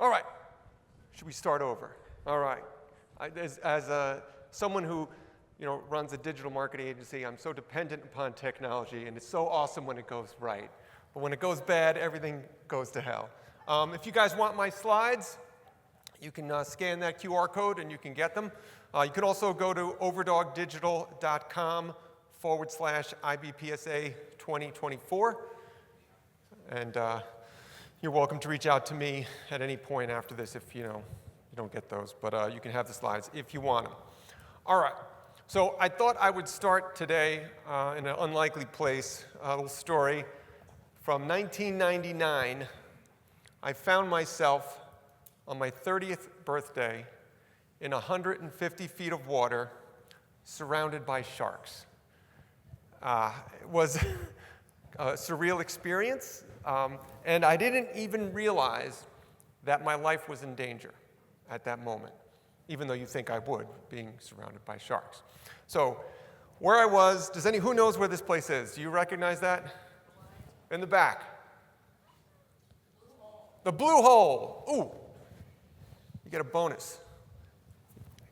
All right. Should we start over? All right. As someone who runs a digital marketing agency, I'm so dependent upon technology, and it's so awesome when it goes right. But when it goes bad, everything goes to hell. If you guys want my slides, you can scan that QR code and you can get them. You can also go to overdogdigital.com/IBPSA 2024. And you're welcome to reach out to me at any point after this if you don't get those. But you can have the slides if you want them. All right. So I thought I would start today in an unlikely place, a little story. From 1999, I found myself on my 30th birthday in 150 feet of water surrounded by sharks. It was a surreal experience, and I didn't even realize that my life was in danger at that moment, even though you think I would, being surrounded by sharks. So where I was, who knows where this place is? Do you recognize that? In the back. The blue hole. Ooh, you get a bonus.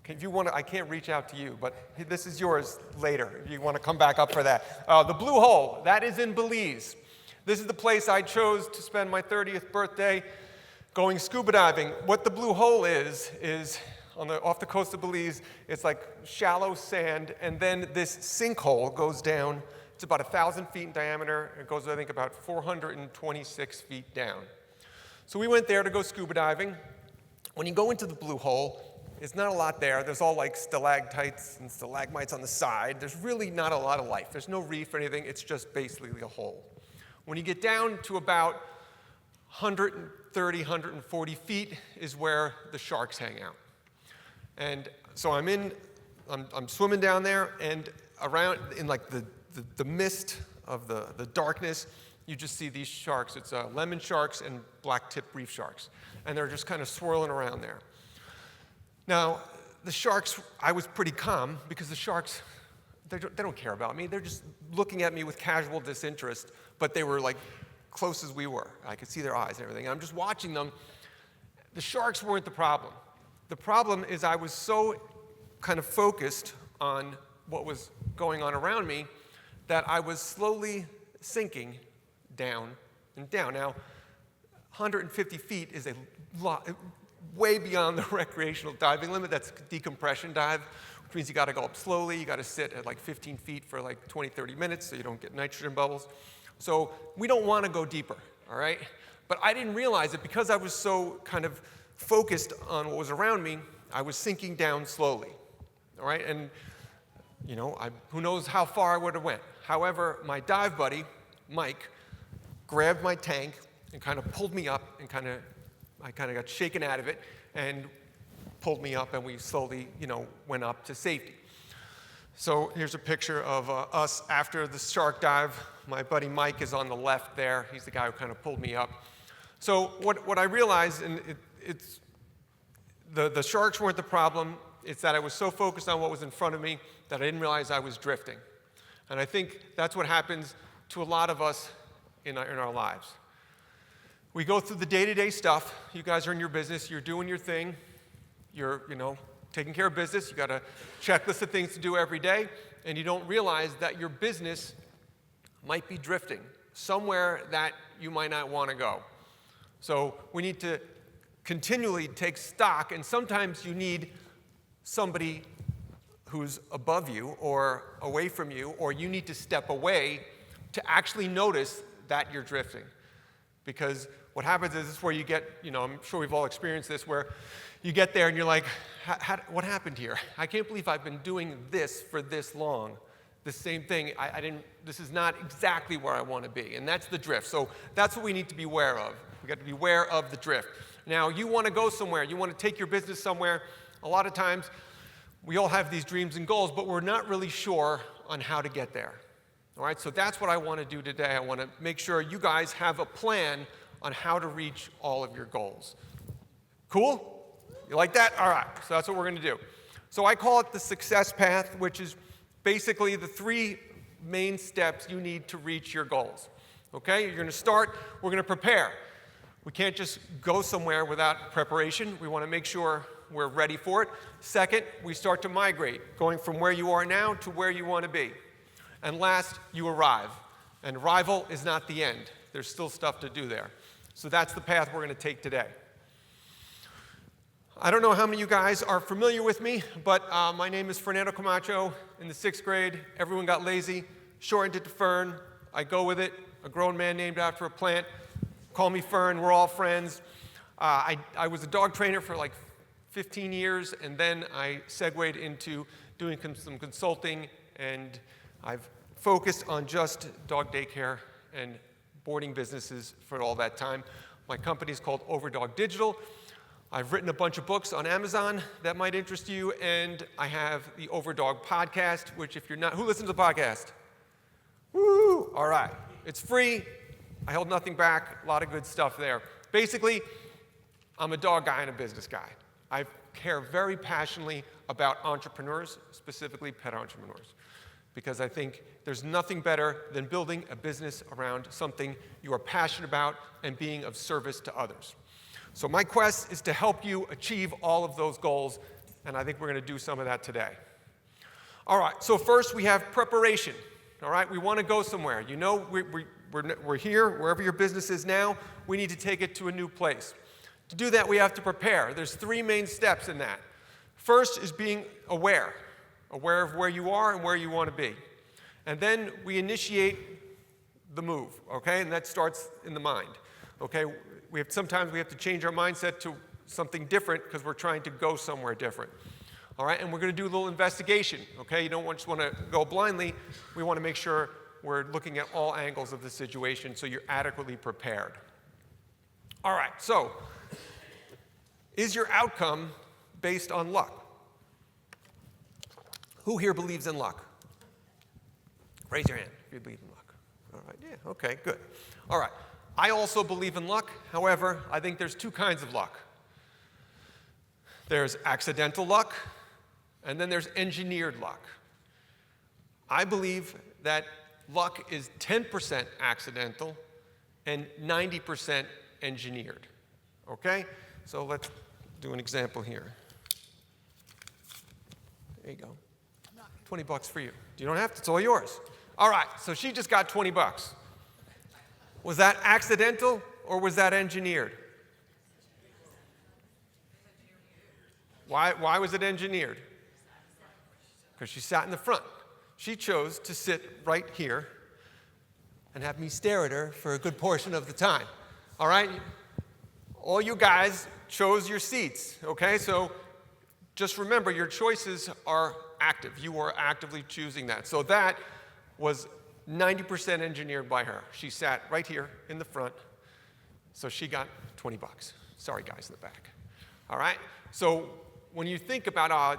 If you want to, I can't reach out to you, but this is yours later if you want to come back up for that. The blue hole, that is in Belize. This is the place I chose to spend my 30th birthday going scuba diving. What the blue hole is off the coast of Belize, it's like shallow sand, and then this sinkhole goes down. It's about 1,000 feet in diameter. It goes, I think, about 426 feet down. So we went there to go scuba diving. When you go into the blue hole, it's not a lot there. There's all like stalactites and stalagmites on the side. There's really not a lot of life. There's no reef or anything. It's just basically a hole. When you get down to about 130, 140 feet is where the sharks hang out. And so I'm swimming down there, and around in like the mist of the darkness, you just see these sharks. It's lemon sharks and black-tipped reef sharks. And they're just kind of swirling around there. Now, the sharks, I was pretty calm because the sharks, they don't care about me. They're just looking at me with casual disinterest, but they were like close as we were. I could see their eyes and everything. I'm just watching them. The sharks weren't the problem. The problem is I was so kind of focused on what was going on around me that I was slowly sinking down and down. Now, 150 feet is a lot, way beyond the recreational diving limit. That's a decompression dive, which means you got to go up slowly. You got to sit at like 15 feet for like 20, 30 minutes so you don't get nitrogen bubbles. So we don't want to go deeper, all right? But I didn't realize it because I was so kind of focused on what was around me. I was sinking down slowly, all right? And who knows how far I would have went. However, my dive buddy, Mike, grabbed my tank and kind of pulled me up, and I kind of got shaken out of it and pulled me up, and we slowly, went up to safety. So here's a picture of us after the shark dive. My buddy Mike is on the left there. He's the guy who kind of pulled me up. So what I realized, and it's the sharks weren't the problem. It's that I was so focused on what was in front of me that I didn't realize I was drifting. And I think that's what happens to a lot of us in our lives. We go through the day-to-day stuff. You guys are in your business. You're doing your thing. You're, taking care of business. You got a checklist of things to do every day, and you don't realize that your business might be drifting somewhere that you might not want to go. So we need to continually take stock, and sometimes you need somebody who's above you or away from you, or you need to step away to actually notice that you're drifting. Because what happens is this is where you get, I'm sure we've all experienced this, where you get there and you're like, what happened here? I can't believe I've been doing this for this long. The same thing, this is not exactly where I want to be. And that's the drift. So that's what we need to be aware of. We got to be aware of the drift. Now, you want to go somewhere. You want to take your business somewhere. A lot of times, we all have these dreams and goals, but we're not really sure on how to get there. All right, so that's what I want to do today. I want to make sure you guys have a plan on how to reach all of your goals. Cool? You like that? All right, so that's what we're going to do. So I call it the success path, which is basically the 3 main steps you need to reach your goals. Okay, you're going to start, we're going to prepare. We can't just go somewhere without preparation. We want to make sure we're ready for it. Second, we start to migrate, going from where you are now to where you want to be. And last, you arrive. And arrival is not the end. There's still stuff to do there. So that's the path we're going to take today. I don't know how many of you guys are familiar with me, but my name is Fernando Camacho. In the 6th grade, everyone got lazy, shortened it to Fern. I go with it, a grown man named after a plant. Call me Fern, we're all friends. I was a dog trainer for like 15 years, and then I segued into doing some consulting, and I've focused on just dog daycare and boarding businesses for all that time. My company is called Overdog Digital. I've written a bunch of books on Amazon that might interest you, and I have the Overdog podcast, which if you're not, who listens to the podcast? Woo! All right. It's free. I held nothing back. A lot of good stuff there. Basically, I'm a dog guy and a business guy. I care very passionately about entrepreneurs, specifically pet entrepreneurs, because I think there's nothing better than building a business around something you are passionate about and being of service to others. So my quest is to help you achieve all of those goals, and I think we're going to do some of that today. All right, so first we have preparation. All right, we want to go somewhere. You know, we're here, wherever your business is now, we need to take it to a new place. To do that, we have to prepare. There's 3 main steps in that. First is being aware of where you are and where you want to be. And then we initiate the move, okay? And that starts in the mind, okay? Sometimes we have to change our mindset to something different because we're trying to go somewhere different. All right, and we're going to do a little investigation, okay? You don't just want to go blindly. We want to make sure we're looking at all angles of the situation so you're adequately prepared. All right, so is your outcome based on luck? Who here believes in luck? Raise your hand if you believe in luck. All right, yeah, okay, good. All right. I also believe in luck. However, I think there's 2 kinds of luck. There's accidental luck, and then there's engineered luck. I believe that luck is 10% accidental and 90% engineered. Okay? So let's do an example here. There you go. $20 for you. You don't have to, it's all yours. All right, so she just got $20. Was that accidental or was that engineered? Why was it engineered? Because she sat in the front. She chose to sit right here and have me stare at her for a good portion of the time. All right? All you guys chose your seats, okay? So just remember, your choices are active. You are actively choosing that. So that was 90% engineered by her. She sat right here in the front, so she got $20. Sorry, guys in the back. All right? So when you think about all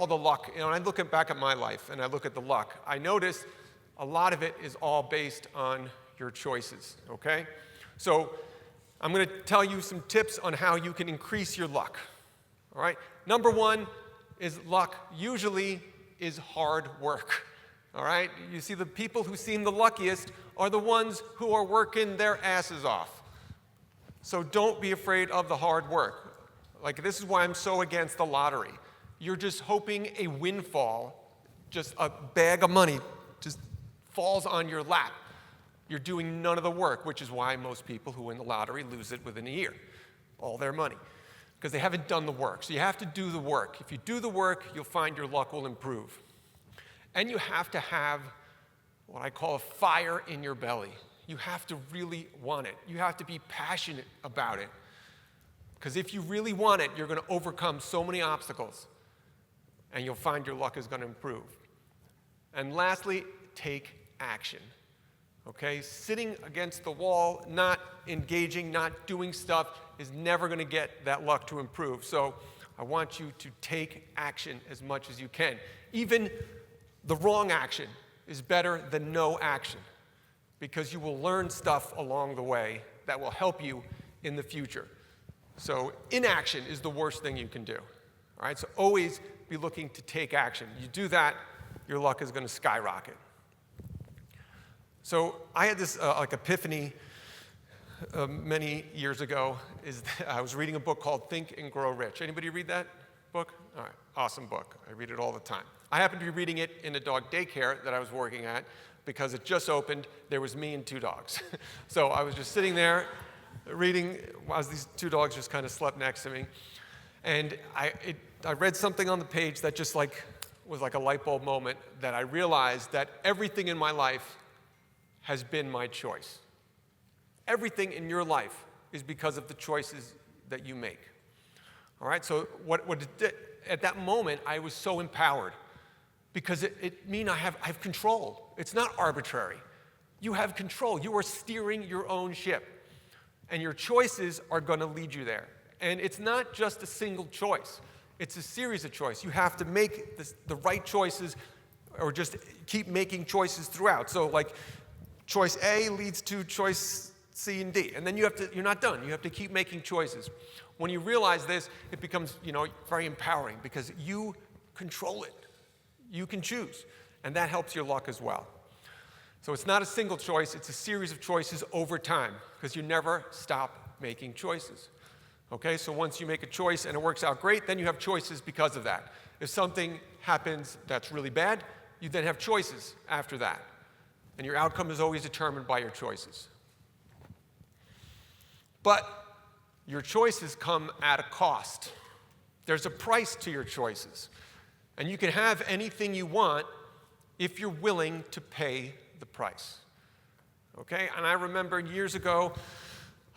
the luck, and I look back at my life and I look at the luck, I notice a lot of it is all based on your choices, okay? So I'm going to tell you some tips on how you can increase your luck, all right? Number 1 is luck usually is hard work. All right? You see, the people who seem the luckiest are the ones who are working their asses off. So don't be afraid of the hard work. Like, this is why I'm so against the lottery. You're just hoping a windfall, just a bag of money, just falls on your lap. You're doing none of the work, which is why most people who win the lottery lose it within a year, all their money, because they haven't done the work. So you have to do the work. If you do the work, you'll find your luck will improve. And you have to have what I call a fire in your belly. You have to really want it. You have to be passionate about it. Because if you really want it, you're going to overcome so many obstacles, and you'll find your luck is going to improve. And lastly, take action. Okay? Sitting against the wall, not engaging, not doing stuff is never going to get that luck to improve. So I want you to take action as much as you can. Even the wrong action is better than no action, because you will learn stuff along the way that will help you in the future. So inaction is the worst thing you can do. All right, so always be looking to take action. You do that, your luck is going to skyrocket. So I had this epiphany many years ago is that I was reading a book called Think and Grow Rich. Anybody read that book? All right, awesome book. I read it all the time. I happened to be reading it in a dog daycare that I was working at because it just opened. There was me and 2 dogs. So I was just sitting there reading as these 2 dogs just kind of slept next to me. And I read something on the page that just was like a light bulb moment, that I realized that everything in my life has been my choice. Everything in your life is because of the choices that you make. All right, so what it did, at that moment, I was so empowered because it means I have control. It's not arbitrary. You have control. You are steering your own ship. And your choices are going to lead you there. And it's not just a single choice. It's a series of choices. You have to make the right choices or just keep making choices throughout. So like choice A leads to choice C and D. And then you're not done. You have to keep making choices. When you realize this, it becomes, very empowering because you control it. You can choose. And that helps your luck as well. So it's not a single choice. It's a series of choices over time because you never stop making choices. Okay, so once you make a choice and it works out great, then you have choices because of that. If something happens that's really bad, you then have choices after that. And your outcome is always determined by your choices. But your choices come at a cost. There's a price to your choices. And you can have anything you want if you're willing to pay the price. Okay, and I remember years ago,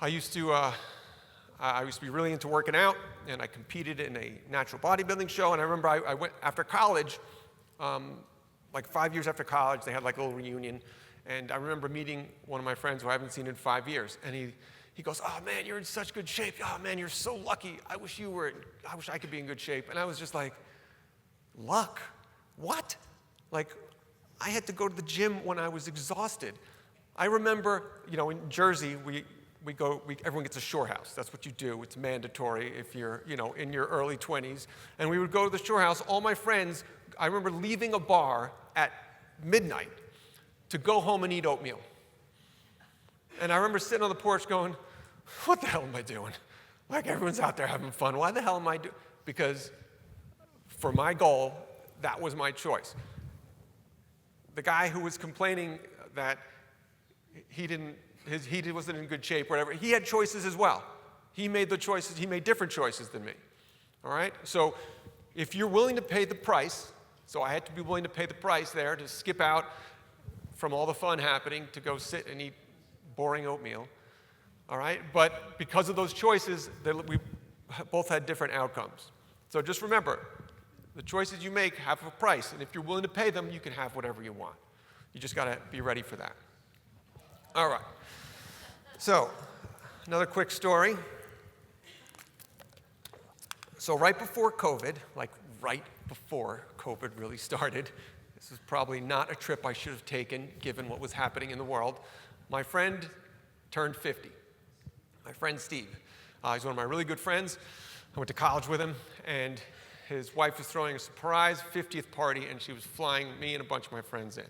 I used to be really into working out, and I competed in a natural bodybuilding show. And I remember I went after college, like 5 years after college, they had like a little reunion. And I remember meeting one of my friends who I haven't seen in 5 years. And he goes, "Oh man, you're in such good shape. Oh man, you're so lucky. I wish I could be in good shape." And I was just like, luck? What? Like, I had to go to the gym when I was exhausted. I remember, in Jersey, everyone gets a shore house. That's what you do. It's mandatory if you're, in your early 20s. And we would go to the shore house. All my friends, I remember leaving a bar at midnight to go home and eat oatmeal. And I remember sitting on the porch going, what the hell am I doing? Like, everyone's out there having fun. Why the hell am I doing? Because for my goal, that was my choice. The guy who was complaining that he wasn't in good shape, whatever, he had choices as well. He made different choices than me. All right? So if you're willing to pay the price, so I had to be willing to pay the price there to skip out from all the fun happening to go sit and eat boring oatmeal. All right? But because of those choices, we both had different outcomes. So just remember, the choices you make have a price, and if you're willing to pay them, you can have whatever you want. You just got to be ready for that. All right. So, another quick story. So right before COVID, like right before COVID really started, this is probably not a trip I should have taken given what was happening in the world, my friend turned 50. My friend Steve. He's one of my really good friends. I went to college with him, and his wife was throwing a surprise 50th party, and she was flying me and a bunch of my friends in.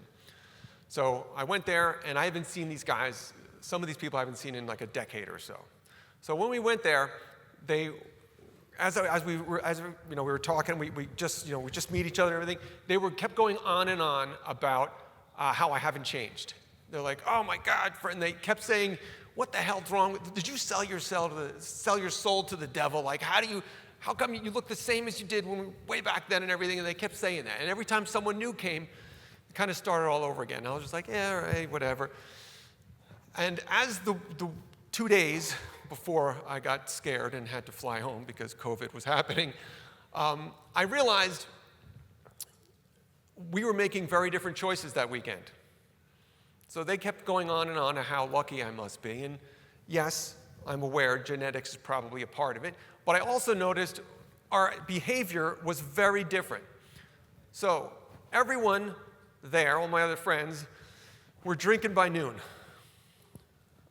So I went there, and I haven't seen these guys, some of these people I haven't seen in like a decade or so. So when we went there, as we were talking, we just meet each other and everything. They kept going on and on about how I haven't changed. They're like, "Oh my God," and they kept saying, "What the hell's wrong? Did you sell your soul to the devil? Like, how come you look the same as you did way back then and everything?" And they kept saying that. And every time someone new came, it kind of started all over again. And I was just like, yeah, all right, whatever. And as the 2 days before I got scared and had to fly home because COVID was happening, I realized we were making very different choices that weekend. So they kept going on and on how lucky I must be. And yes, I'm aware genetics is probably a part of it. But I also noticed our behavior was very different. So everyone there, all my other friends, were drinking by noon.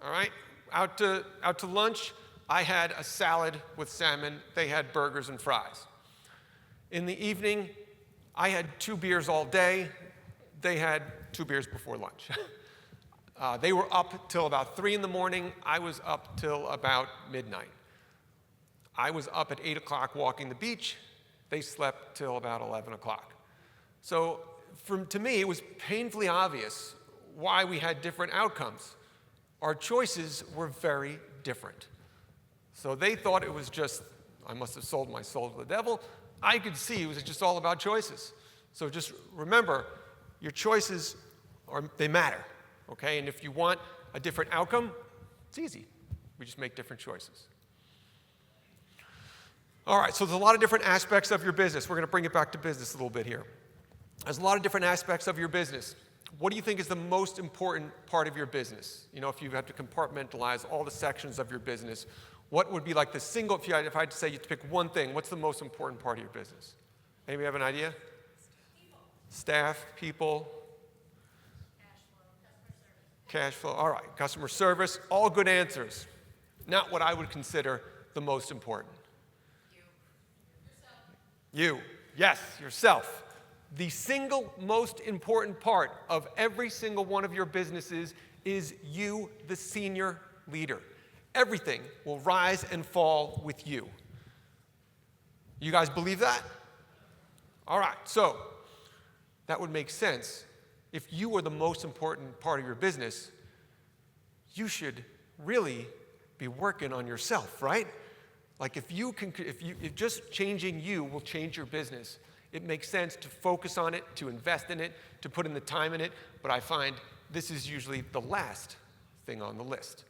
All right? Out to lunch, I had a salad with salmon. They had burgers and fries. In the evening, I had 2 beers all day. They had 2 beers before lunch. They were up till about 3 in the morning. I was up till about midnight. I was up at 8 o'clock walking the beach. They slept till about 11 o'clock. So to me, it was painfully obvious why we had different outcomes. Our choices were very different. So they thought it was just, I must have sold my soul to the devil. I could see it was just all about choices. So just remember, your choices, they matter, okay? And if you want a different outcome, it's easy. We just make different choices. All right, so there's a lot of different aspects of your business. We're going to bring it back to business a little bit here. There's a lot of different aspects of your business. What do you think is the most important part of your business? You know, if you had to compartmentalize all the sections of your business, what would be like the single, if I had to say you had to pick one thing, what's the most important part of your business? Anybody have an idea? People. Staff, people. Cash flow, customer service. Cash flow, all right. Customer service, all good answers. Not what I would consider the most important. You. Yes, yourself. The single most important part of every single one of your businesses is you, the senior leader. Everything will rise and fall with you. You guys believe that? All right, so that would make sense. If you are the most important part of your business, you should really be working on yourself, right? Like if just changing you will change your business, it makes sense to focus on it, to invest in it, to put in the time in it, but I find this is usually the last thing on the list.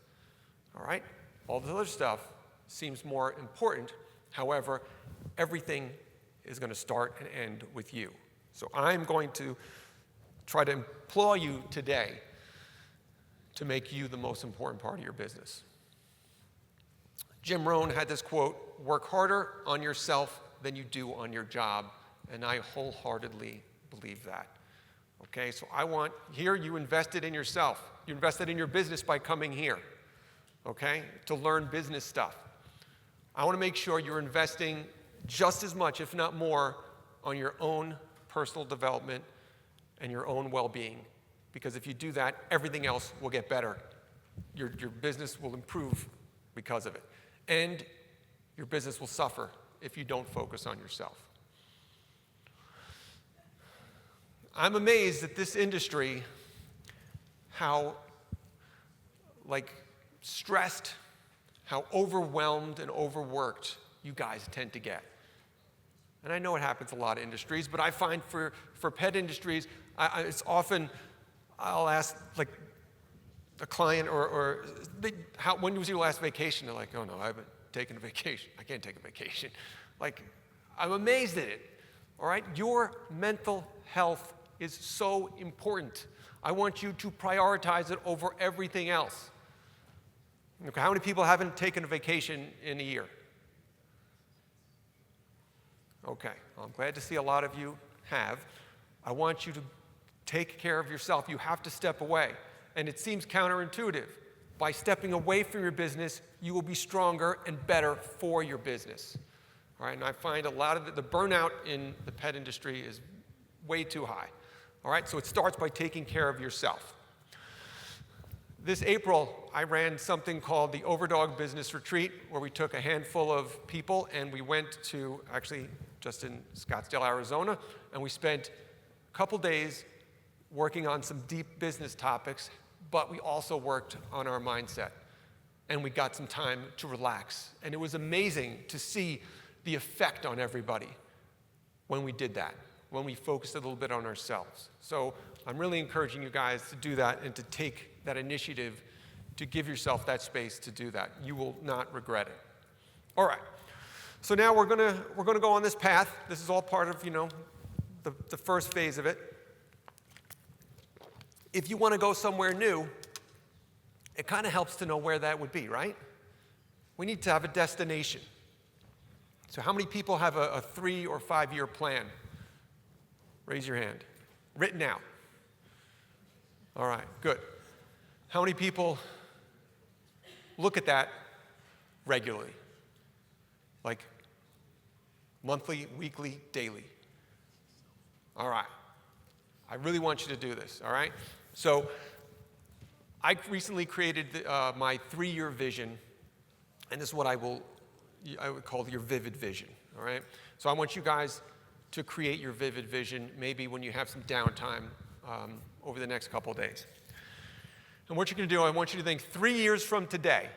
All right? All the other stuff seems more important. However, everything is going to start and end with you. So I'm going to try to implore you today to make you the most important part of your business. Jim Rohn had this quote, "Work harder on yourself than you do on your job," and I wholeheartedly believe that. Okay, so here you invested in yourself. You invested in your business by coming here, okay, to learn business stuff. I want to make sure you're investing just as much, if not more, on your own personal development and your own well-being, because if you do that, everything else will get better. Your business will improve because of it. And your business will suffer if you don't focus on yourself. I'm amazed at this industry, how stressed, how overwhelmed and overworked you guys tend to get. And I know it happens in a lot of industries, but I find for pet industries, it's often, I'll ask a client when was your last vacation? They're like, oh no, I haven't taken a vacation. I can't take a vacation. I'm amazed at it. All right, your mental health is so important. I want you to prioritize it over everything else. Okay, how many people haven't taken a vacation in a year? Okay, well, I'm glad to see a lot of you have. I want you to take care of yourself. You have to step away. And it seems counterintuitive. By stepping away from your business, you will be stronger and better for your business. All right, and I find a lot of the burnout in the pet industry is way too high. All right, so it starts by taking care of yourself. This April, I ran something called the Overdog Business Retreat, where we took a handful of people and we went to, actually just in Scottsdale, Arizona, and we spent a couple days working on some deep business topics, but we also worked on our mindset. And we got some time to relax. And it was amazing to see the effect on everybody when we did that, when we focused a little bit on ourselves. So I'm really encouraging you guys to do that and to take that initiative to give yourself that space to do that. You will not regret it. All right. So now we're gonna go on this path. This is all part of, the first phase of it. If you want to go somewhere new, it kind of helps to know where that would be, right? We need to have a destination. So how many people have a 3 or 5 year plan? Raise your hand. Written out. All right, good. How many people look at that regularly? Like monthly, weekly, daily? All right. I really want you to do this, all right? So I recently created my 3-year vision, and this is what I would call your vivid vision, all right? So I want you guys to create your vivid vision, maybe when you have some downtime over the next couple of days. And what you're going to do, I want you to think 3 years from today,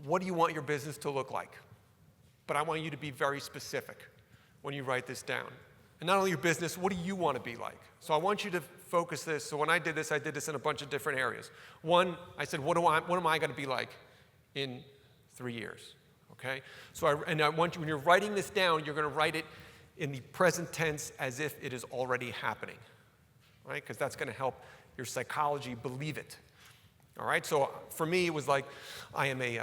what do you want your business to look like? But I want you to be very specific when you write this down. And not only your business, what do you want to be like? So I want you to focus this. So when I did this in a bunch of different areas. One, I said, what am I going to be like in 3 years? Okay? So I want you, when you're writing this down, you're going to write it in the present tense as if it is already happening, right? Because that's going to help your psychology believe it. All right? So for me, it was like, I am a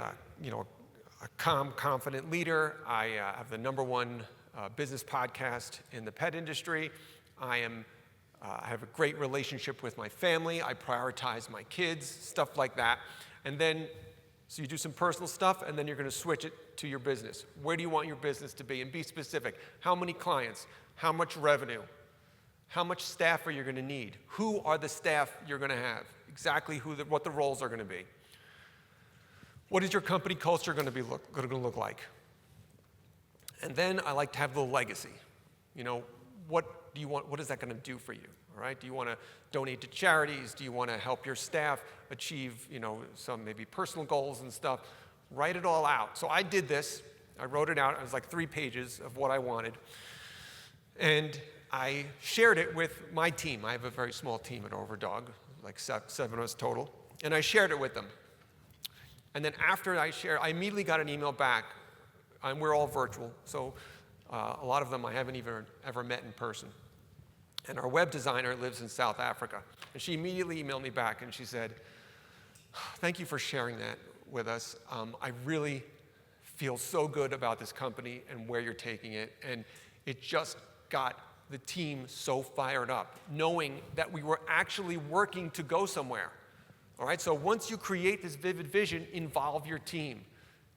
calm, confident leader. I have the #1 business podcast in the pet industry. I have a great relationship with my family. I prioritize my kids, stuff like that. And then, so you do some personal stuff, and then you're going to switch it to your business. Where do you want your business to be? And be specific. How many clients? How much revenue? How much staff are you going to need? Who are the staff you're going to have? Exactly what the roles are going to be. What is your company culture going to look like? And then I like to have the legacy. You know, what do you want? What is that going to do for you? All right? Do you want to donate to charities? Do you want to help your staff achieve, some maybe personal goals and stuff? Write it all out. So I did this. I wrote it out. It was like 3 pages of what I wanted. And I shared it with my team. I have a very small team at Overdog, like 7 of us total. And I shared it with them. And then after I shared, I immediately got an email back. And we're all virtual, so a lot of them I haven't even ever met in person. And our web designer lives in South Africa. And she immediately emailed me back and she said, thank you for sharing that with us. I really feel so good about this company and where you're taking it. And it just got the team so fired up, knowing that we were actually working to go somewhere. All right, so once you create this vivid vision, involve your team.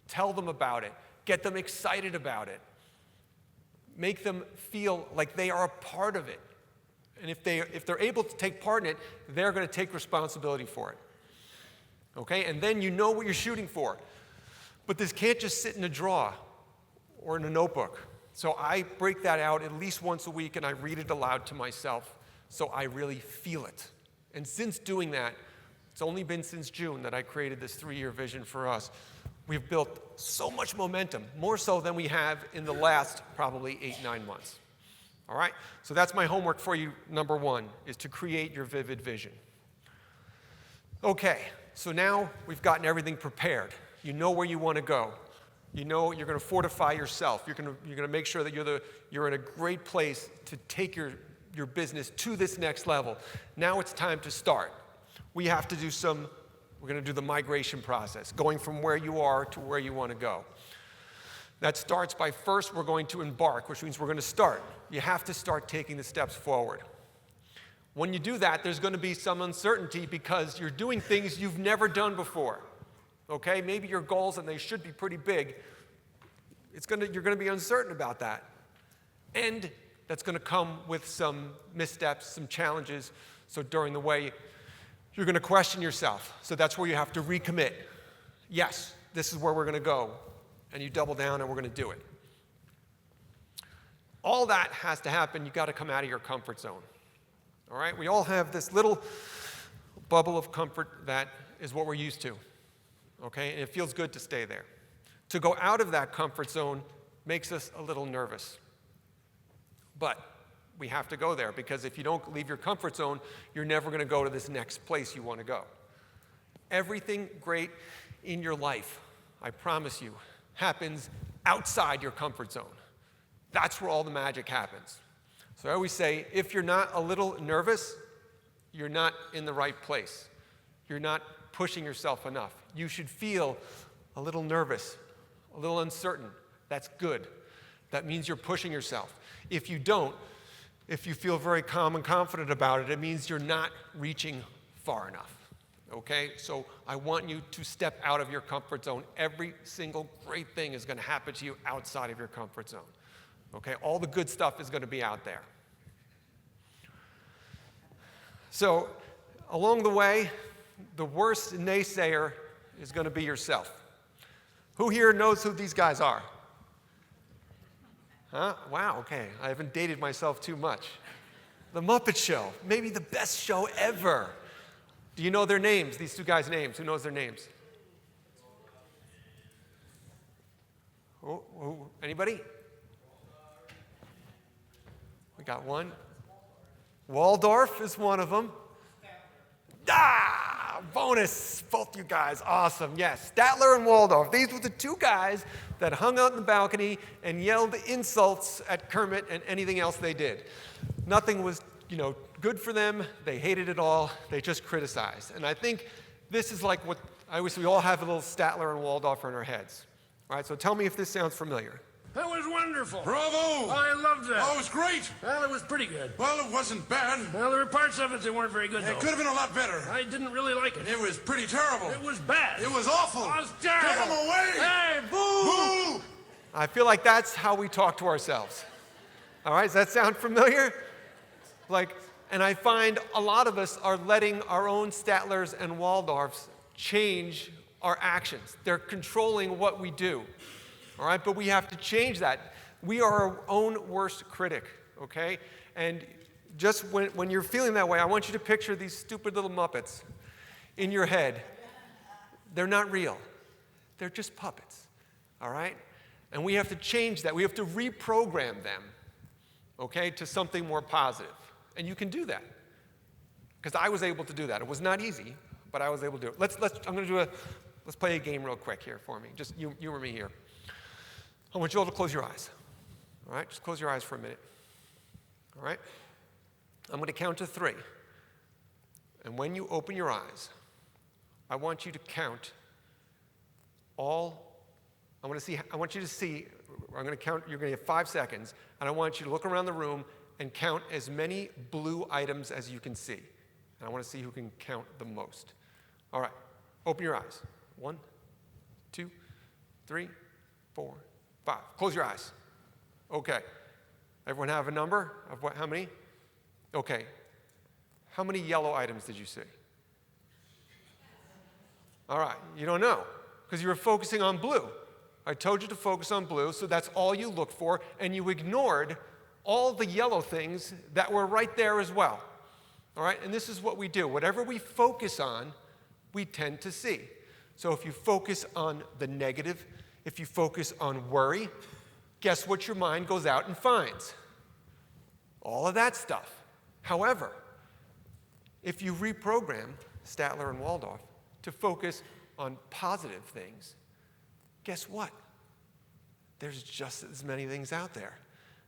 Tell them about it. Get them excited about it. Make them feel like they are a part of it. And if they're able to take part in it, they're going to take responsibility for it. Okay? And then you know what you're shooting for. But this can't just sit in a drawer or in a notebook. So I break that out at least once a week and I read it aloud to myself so I really feel it. And since doing that, it's only been since June that I created this 3-year vision for us. We've built so much momentum, more so than we have in the last probably 8-9 months. All right? So that's my homework for you, #1, is to create your vivid vision. Okay, so now we've gotten everything prepared. You know where you want to go. You know you're going to fortify yourself. You're going to make sure that you're in a great place to take your business to this next level. Now it's time to start. We have to do we're going to do the migration process, going from where you are to where you want to go. That starts by first we're going to embark, which means we're going to start. You have to start taking the steps forward. When you do that, there's going to be some uncertainty because you're doing things you've never done before. Okay? Maybe your goals, and they should be pretty big, you're going to be uncertain about that. And that's going to come with some missteps, some challenges. So during the way, you're going to question yourself. So that's where you have to recommit. Yes, this is where we're going to go. And you double down and we're going to do it. All that has to happen. You've got to come out of your comfort zone. All right? We all have this little bubble of comfort that is what we're used to. Okay? And it feels good to stay there. To go out of that comfort zone makes us a little nervous. But we have to go there because if you don't leave your comfort zone, you're never going to go to this next place you want to go. Everything great in your life, I promise you, happens outside your comfort zone. That's where all the magic happens. So I always say, if you're not a little nervous, you're not in the right place. You're not pushing yourself enough. You should feel a little nervous, a little uncertain. That's good. That means you're pushing yourself. If you don't, if you feel very calm and confident about it, it means you're not reaching far enough. Okay? So I want you to step out of your comfort zone. Every single great thing is going to happen to you outside of your comfort zone. Okay? All the good stuff is going to be out there. So along the way, the worst naysayer is going to be yourself. Who here knows who these guys are? Huh? Wow, okay. I haven't dated myself too much. The Muppet Show, maybe the best show ever. Do you know their names, these two guys' names? Who knows their names? Anybody? We got one. Waldorf is one of them. Bonus, both you guys, awesome. Yes, Statler and Waldorf. These were the two guys that hung out in the balcony and yelled insults at Kermit and anything else they did. Nothing was, good for them. They hated it all. They just criticized. And I think this is like what I wish we all have a little Statler and Waldorf in our heads. All right, so tell me if this sounds familiar. That was wonderful. Bravo! I loved that. Oh, it was great. Well, it was pretty good. Well, it wasn't bad. Well, there were parts of it that weren't very good, It though. could have been a lot better. I didn't really like it. It was pretty terrible. It was bad. It was awful. It was terrible. Get him away! Hey, boo! Boo! I feel like that's how we talk to ourselves. All right, does that sound familiar? And I find a lot of us are letting our own Statlers and Waldorfs change our actions. They're controlling what we do. All right, but we have to change that. We are our own worst critic, okay? And just when you're feeling that way, I want you to picture these stupid little Muppets in your head. They're not real. They're just puppets, all right? And we have to change that. We have to reprogram them, okay, to something more positive. And you can do that, because I was able to do that. It was not easy, but I was able to do it. Let's play a game real quick here for me. Just humor me here. I want you all to close your eyes. All right, just close your eyes for a minute. All right? I'm going to count to 3. And when you open your eyes, I want you to count all. I want you to see, I'm going to count, you're going to have 5 seconds, and I want you to look around the room and count as many blue items as you can see. And I want to see who can count the most. All right, open your eyes. 1, 2, 3, 4, 5. Close your eyes. Okay. Everyone have a number of how many? Okay. How many yellow items did you see? All right. You don't know because you were focusing on blue. I told you to focus on blue, so that's all you looked for, and you ignored all the yellow things that were right there as well. All right? And this is what we do. Whatever we focus on, we tend to see. So if you focus on the negative, if you focus on worry, guess what your mind goes out and finds? All of that stuff. However, if you reprogram Statler and Waldorf to focus on positive things, guess what? There's just as many things out there.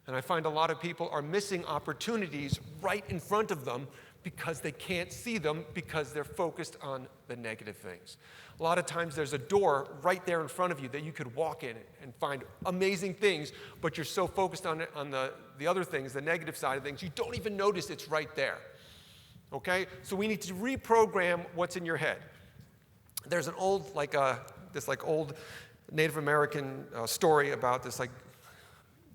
And I find a lot of people are missing opportunities right in front of them because they can't see them because they're focused on the negative things. A lot of times there's a door right there in front of you that you could walk in and find amazing things, but you're so focused on the other things, the negative side of things, you don't even notice it's right there. Okay? So we need to reprogram what's in your head. There's an old, old Native American story about this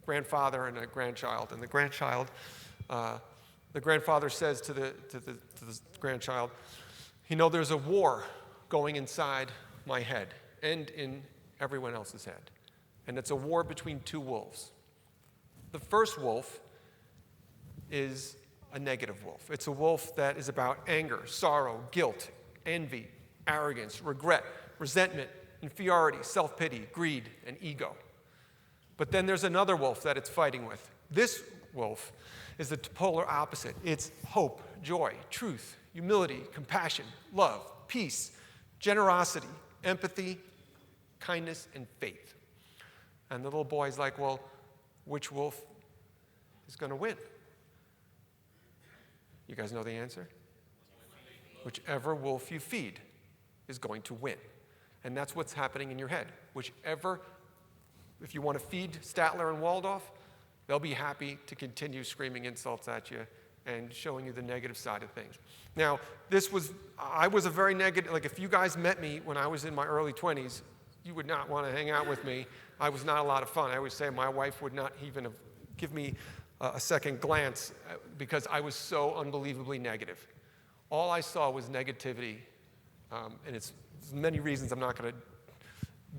grandfather and a grandchild. And the grandfather says to the grandchild, there's a war going inside my head and in everyone else's head. And it's a war between 2 wolves. The first wolf is a negative wolf. It's a wolf that is about anger, sorrow, guilt, envy, arrogance, regret, resentment, inferiority, self-pity, greed, and ego. But then there's another wolf that it's fighting with. This wolf is the polar opposite. It's hope, joy, truth, humility, compassion, love, peace, generosity, empathy, kindness, and faith. And the little boy's like, well, which wolf is going to win? You guys know the answer? Whichever wolf you feed is going to win. And that's what's happening in your head. If you want to feed Statler and Waldorf, they'll be happy to continue screaming insults at you and showing you the negative side of things. Now, I was a very negative, if you guys met me when I was in my early 20s, you would not want to hang out with me. I was not a lot of fun. I always say my wife would not even give me a second glance because I was so unbelievably negative. All I saw was negativity And it's many reasons I'm not going to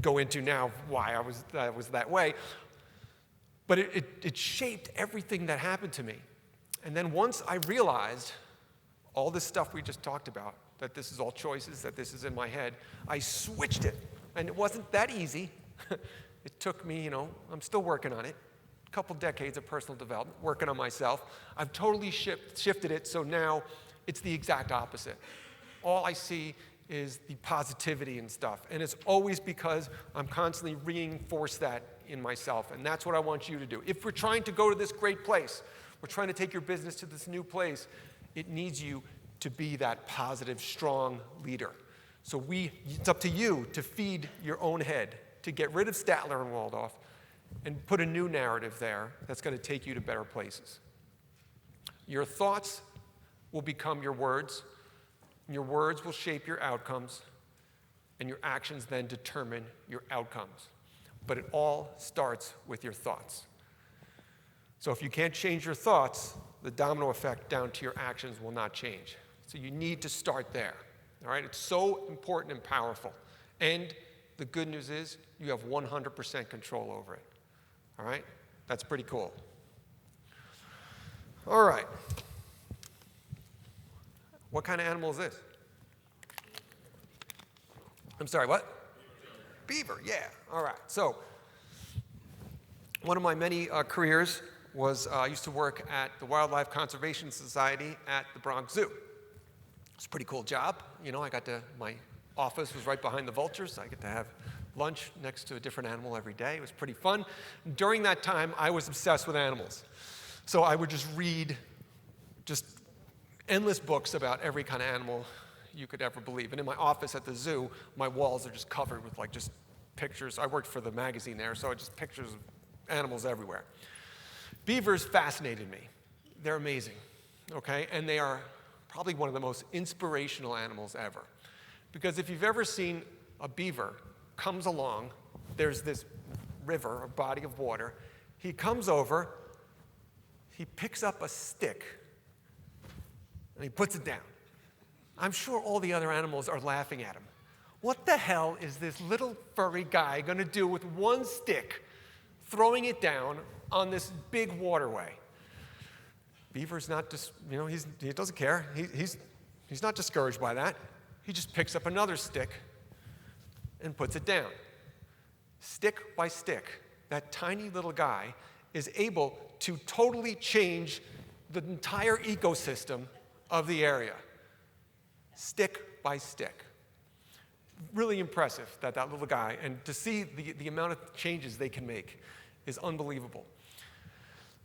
go into now why I was that way. But it shaped everything that happened to me. And then once I realized all this stuff we just talked about, that this is all choices, that this is in my head, I switched it. And it wasn't that easy. It took me, I'm still working on it. A couple decades of personal development, working on myself. I've totally shifted it, so now it's the exact opposite. All I see is the positivity and stuff. And it's always because I'm constantly reinforce that in myself. And that's what I want you to do. If we're trying to go to this great place, we're trying to take your business to this new place, it needs you to be that positive, strong leader. So it's up to you to feed your own head, to get rid of Statler and Waldorf, and put a new narrative there that's going to take you to better places. Your thoughts will become your words. Your words will shape your outcomes, and your actions then determine your outcomes. But it all starts with your thoughts. So if you can't change your thoughts, the domino effect down to your actions will not change. So you need to start there. All right? It's so important and powerful. And the good news is you have 100% control over it. All right? That's pretty cool. All right. What kind of animal is this? I'm sorry, what? Beaver, yeah. All right. So one of my many careers was I used to work at the Wildlife Conservation Society at the Bronx Zoo. It's a pretty cool job. My office was right behind the vultures. I get to have lunch next to a different animal every day. It was pretty fun. During that time, I was obsessed with animals. So I would just read endless books about every kind of animal you could ever believe. And in my office at the zoo, my walls are just covered with just pictures. I worked for the magazine there, so just pictures of animals everywhere. Beavers fascinated me. They're amazing, okay? And they are probably one of the most inspirational animals ever. Because if you've ever seen a beaver comes along, there's this river, a body of water. He comes over, he picks up a stick, and he puts it down. I'm sure all the other animals are laughing at him. What the hell is this little furry guy going to do with one stick, throwing it down on this big waterway? Beaver's not just, he doesn't care. He's not discouraged by that. He just picks up another stick and puts it down. Stick by stick, that tiny little guy is able to totally change the entire ecosystem of the area. Stick by stick. Really impressive that little guy, and to see the amount of changes they can make is unbelievable.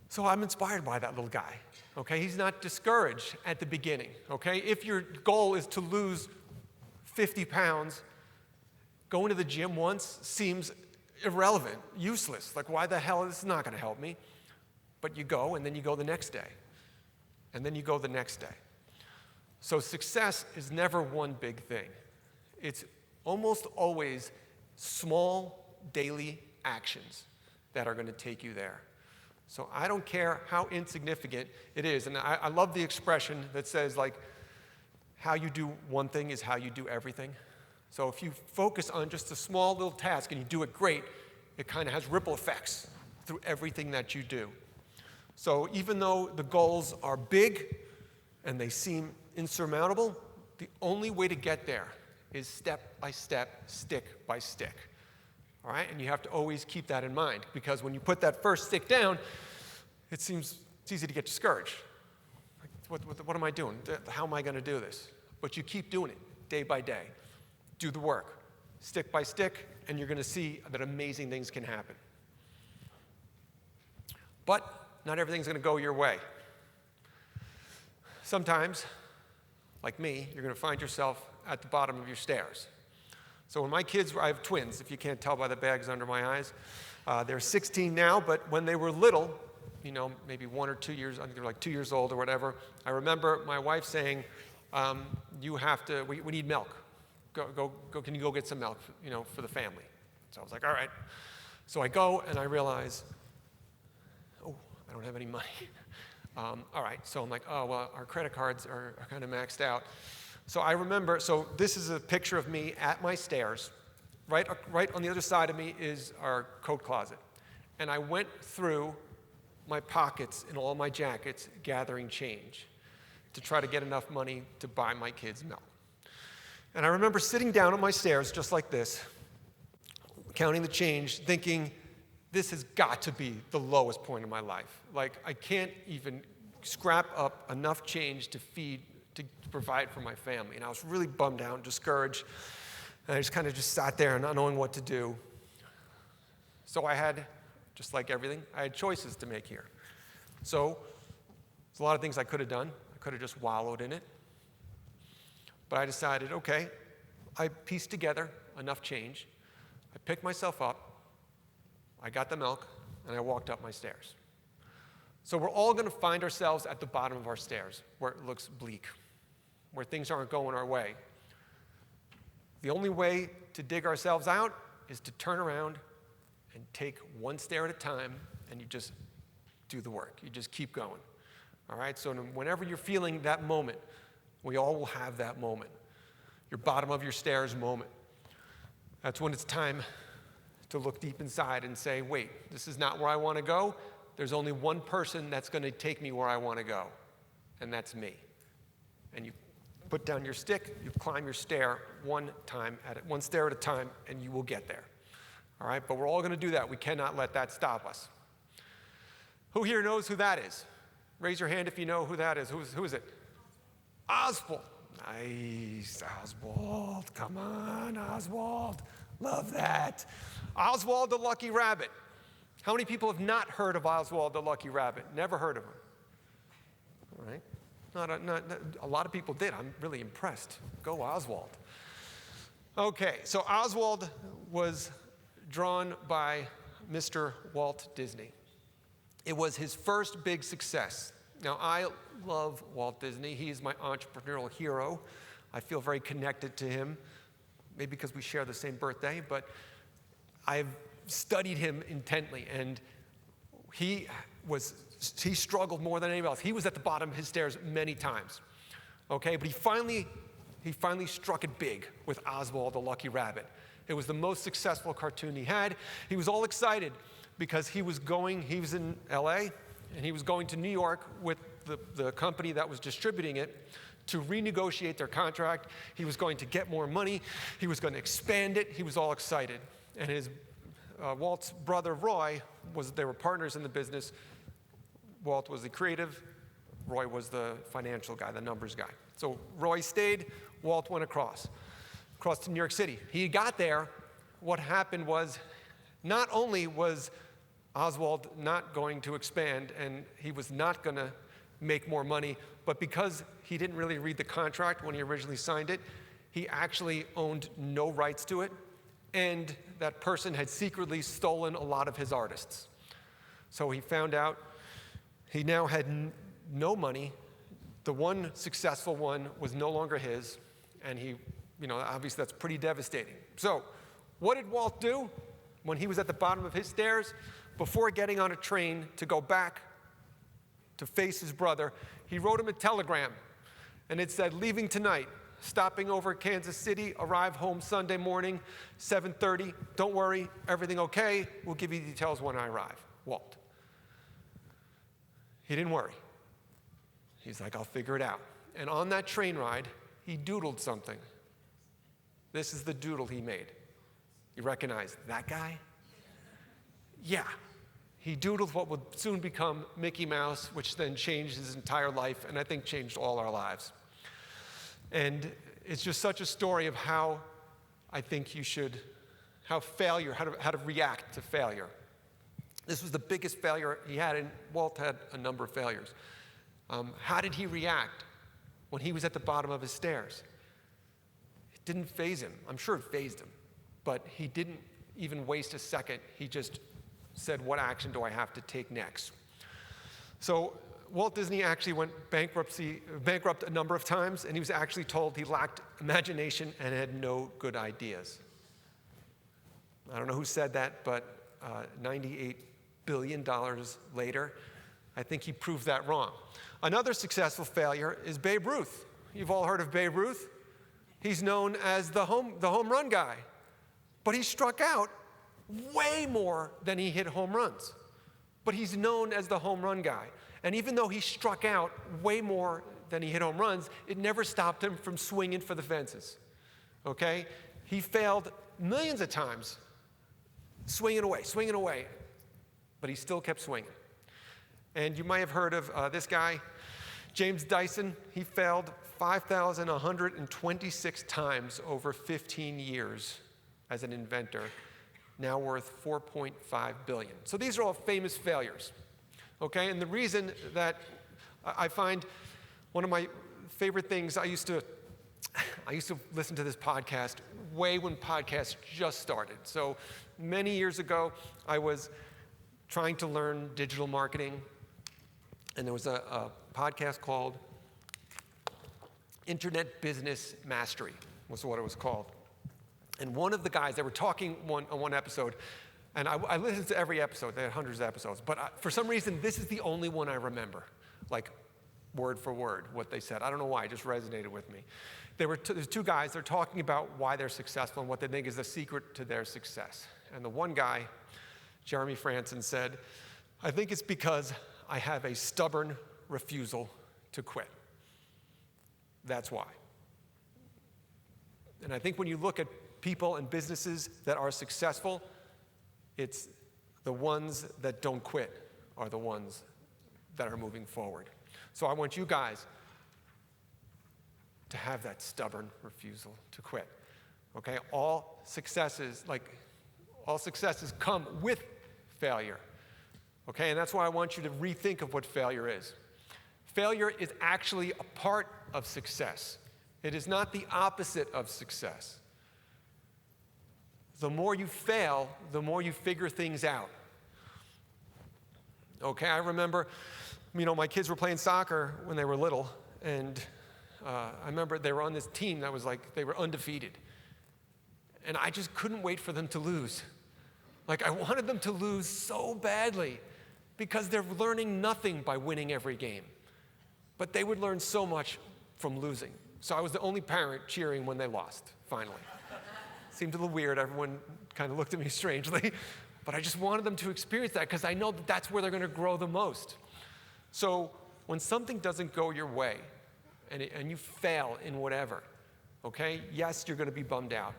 So I'm inspired by that little guy, okay? He's not discouraged at the beginning, okay? If your goal is to lose 50 pounds, going to the gym once seems irrelevant, useless. Like, why the hell, this is not gonna help me? But you go, and then you go the next day. And then you go the next day. So success is never one big thing. It's almost always small daily actions that are going to take you there. So I don't care how insignificant it is. And I love the expression that says, how you do one thing is how you do everything. So if you focus on just a small little task and you do it great, it kind of has ripple effects through everything that you do. So even though the goals are big and they seem insurmountable, the only way to get there is step by step, stick by stick. All right? And you have to always keep that in mind, because when you put that first stick down, it's easy to get discouraged. What am I doing? How am I going to do this? But you keep doing it day by day. Do the work, stick by stick, and you're going to see that amazing things can happen. But not everything's going to go your way. Sometimes, like me, you're going to find yourself at the bottom of your stairs. So when my kids I have twins, if you can't tell by the bags under my eyes. They're 16 now, but when they were little, maybe 1 or 2 years, I think they were 2 years old or whatever, I remember my wife saying, we need milk. Go, can you go get some milk, for the family? So I was like, all right. So I go and I realize, I don't have any money. All right, so I'm like, oh, well, our credit cards are kind of maxed out. So I remember, so this is a picture of me at my stairs. Right on the other side of me is our coat closet. And I went through my pockets in all my jackets gathering change to try to get enough money to buy my kids milk. And I remember sitting down on my stairs just like this, counting the change, thinking, this has got to be the lowest point in my life. Like, I can't even scrap up enough change to provide for my family. And I was really bummed out, discouraged, and I just kind of sat there not knowing what to do. So I had, just like everything, I had choices to make here. So there's a lot of things I could have done. I could have just wallowed in it. But I decided, okay, I pieced together enough change. I picked myself up, I got the milk, and I walked up my stairs. So we're all going to find ourselves at the bottom of our stairs, where it looks bleak, where things aren't going our way. The only way to dig ourselves out is to turn around and take one stair at a time, and you just do the work. You just keep going. All right? So whenever you're feeling that moment, we all will have that moment, your bottom of your stairs moment. That's when it's time to look deep inside and say, wait, this is not where I want to go. There's only one person that's going to take me where I want to go, and that's me. And you put down your stick, you climb your stair one stair at a time, and you will get there. All right? But we're all going to do that. We cannot let that stop us. Who here knows who that is? Raise your hand if you know who that is. Who is it? Oswald. Nice, Oswald. Come on, Oswald. Love that. Oswald the Lucky Rabbit. How many people have not heard of Oswald the Lucky Rabbit? Never heard of him. All right. Not a lot of people did. I'm really impressed. Go Oswald. Okay, so Oswald was drawn by Mr. Walt Disney. It was his first big success. Now, I love Walt Disney. He's my entrepreneurial hero. I feel very connected to him, maybe because we share the same birthday, but I've studied him intently, and he struggled more than anybody else. He was at the bottom of his stairs many times, okay? But he finally struck it big with Oswald the Lucky Rabbit. It was the most successful cartoon he had. He was all excited because he was in LA, and he was going to New York with the company that was distributing it to renegotiate their contract. He was going to get more money. He was going to expand it. He was all excited. And his Walt's brother, Roy, they were partners in the business. Walt was the creative. Roy was the financial guy, the numbers guy. So Roy stayed. Walt went across to New York City. He got there. What happened was, not only was Oswald not going to expand, and he was not going to make more money, but because he didn't really read the contract when he originally signed it, he actually owned no rights to it, and that person had secretly stolen a lot of his artists. So he found out he now had no money. The one successful one was no longer his, and obviously that's pretty devastating. So what did Walt do when he was at the bottom of his stairs? Before getting on a train to go back to face his brother, he wrote him a telegram, and it said, leaving tonight, stopping over at Kansas City, arrive home Sunday morning, 7:30. Don't worry, everything okay. We'll give you details when I arrive. Walt. He didn't worry. He's like, I'll figure it out. And on that train ride, he doodled something. This is the doodle he made. You recognize that guy? Yeah. He doodled what would soon become Mickey Mouse, which then changed his entire life, and I think changed all our lives. And it's just such a story of how I think how to react to failure. This was the biggest failure he had, and Walt had a number of failures. How did he react when he was at the bottom of his stairs? It didn't faze him. I'm sure it fazed him, but he didn't even waste a second. He just said, what action do I have to take next? So Walt Disney actually went bankrupt a number of times, and he was actually told he lacked imagination and had no good ideas. I don't know who said that, but $98 billion later, I think he proved that wrong. Another successful failure is Babe Ruth. You've all heard of Babe Ruth? He's known as the home run guy. But he struck out way more than he hit home runs. But he's known as the home run guy. And even though he struck out way more than he hit home runs, it never stopped him from swinging for the fences. Okay? He failed millions of times, swinging away, but he still kept swinging. And you might have heard of this guy, James Dyson. He failed 5,126 times over 15 years as an inventor, now worth $4.5 billion. So these are all famous failures. Okay, and the reason that I find one of my favorite things, I used to listen to this podcast way when podcasts just started. So many years ago, I was trying to learn digital marketing, and there was a podcast called Internet Business Mastery, was what it was called. And one of the guys, they were talking on one episode, and I listened to every episode. They had hundreds of episodes. But for some reason, this is the only one I remember, like word for word, what they said. I don't know why, it just resonated with me. There's two guys, they're talking about why they're successful and what they think is the secret to their success. And the one guy, Jeremy Franson, said, I think it's because I have a stubborn refusal to quit. That's why. And I think when you look at people and businesses that are successful, it's the ones that don't quit are the ones that are moving forward. So I want you guys to have that stubborn refusal to quit. Okay? All successes come with failure. Okay? And that's why I want you to rethink of what failure is. Failure is actually a part of success. It is not the opposite of success. The more you fail, the more you figure things out. Okay, I remember, my kids were playing soccer when they were little, and I remember they were on this team that was like, they were undefeated. And I just couldn't wait for them to lose. Like, I wanted them to lose so badly because they're learning nothing by winning every game. But they would learn so much from losing. So I was the only parent cheering when they lost, finally. Seemed a little weird. Everyone kind of looked at me strangely. But I just wanted them to experience that because I know that that's where they're going to grow the most. So when something doesn't go your way and you fail in whatever, okay, yes, you're going to be bummed out.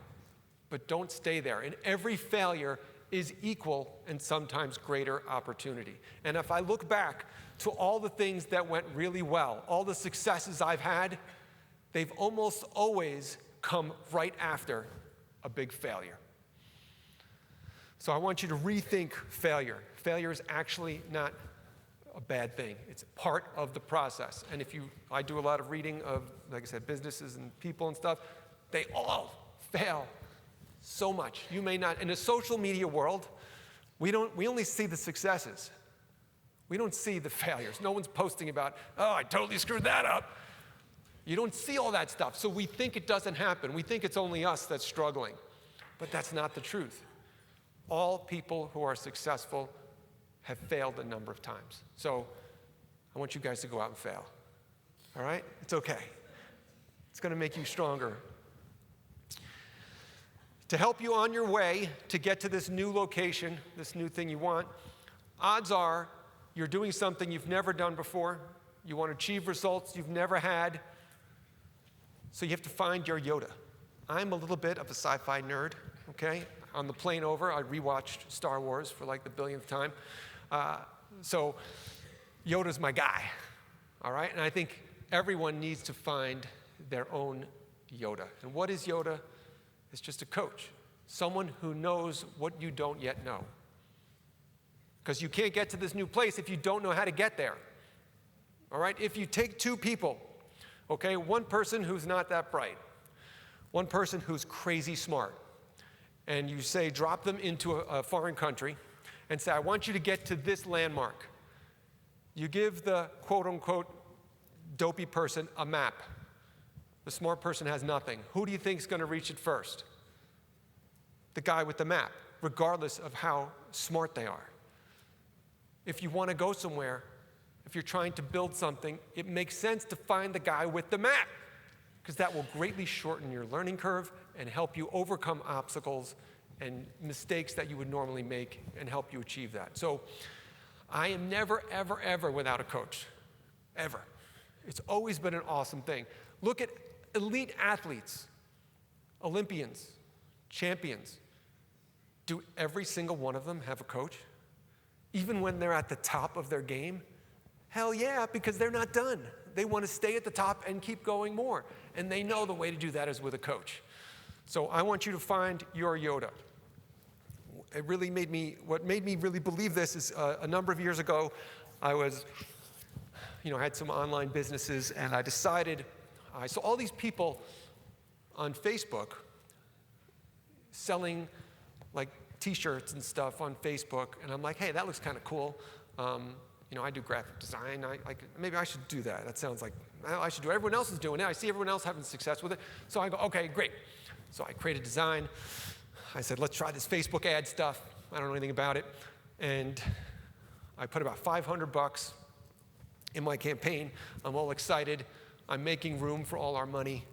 But don't stay there. And every failure is equal and sometimes greater opportunity. And if I look back to all the things that went really well, all the successes I've had, they've almost always come right after a big failure. So I want you to rethink failure. Failure is actually not a bad thing. It's part of the process. And I do a lot of reading of, like I said, businesses and people and stuff. They all fail so much. You may not. In a social media world, we only see the successes. We don't see the failures. No one's posting about, oh, I totally screwed that up. You don't see all that stuff, so we think it doesn't happen. We think it's only us that's struggling, but that's not the truth. All people who are successful have failed a number of times. So I want you guys to go out and fail, all right? It's okay. It's going to make you stronger. To help you on your way to get to this new location, this new thing you want, odds are you're doing something you've never done before. You want to achieve results you've never had. So you have to find your Yoda. I'm a little bit of a sci-fi nerd, okay? On the plane over, I rewatched Star Wars for like the billionth time. So Yoda's my guy, all right? And I think everyone needs to find their own Yoda. And what is Yoda? It's just a coach, someone who knows what you don't yet know. Because you can't get to this new place if you don't know how to get there, all right? If you take two people, okay, one person who's not that bright, one person who's crazy smart, and you say, drop them into a foreign country and say, I want you to get to this landmark. You give the quote-unquote dopey person a map. The smart person has nothing. Who do you think is going to reach it first? The guy with the map, regardless of how smart they are. If you want to go somewhere, if you're trying to build something, it makes sense to find the guy with the map, because that will greatly shorten your learning curve and help you overcome obstacles and mistakes that you would normally make and help you achieve that. So I am never, ever, ever without a coach, ever. It's always been an awesome thing. Look at elite athletes, Olympians, champions. Do every single one of them have a coach? Even when they're at the top of their game? Hell yeah, because they're not done. They want to stay at the top and keep going more. And they know the way to do that is with a coach. So I want you to find your Yoda. It really made me, what made me really believe this is a number of years ago, I was, had some online businesses, and I decided, I saw all these people on Facebook selling like t-shirts and stuff on Facebook, and I'm like, hey, that looks kind of cool. I do graphic design. Maybe I should do that. That sounds like I should do it. Everyone else is doing it. I see everyone else having success with it. So I go, okay, great. So I created a design. I said, let's try this Facebook ad stuff. I don't know anything about it. And I put about $500 in my campaign. I'm all excited. I'm making room for all our money.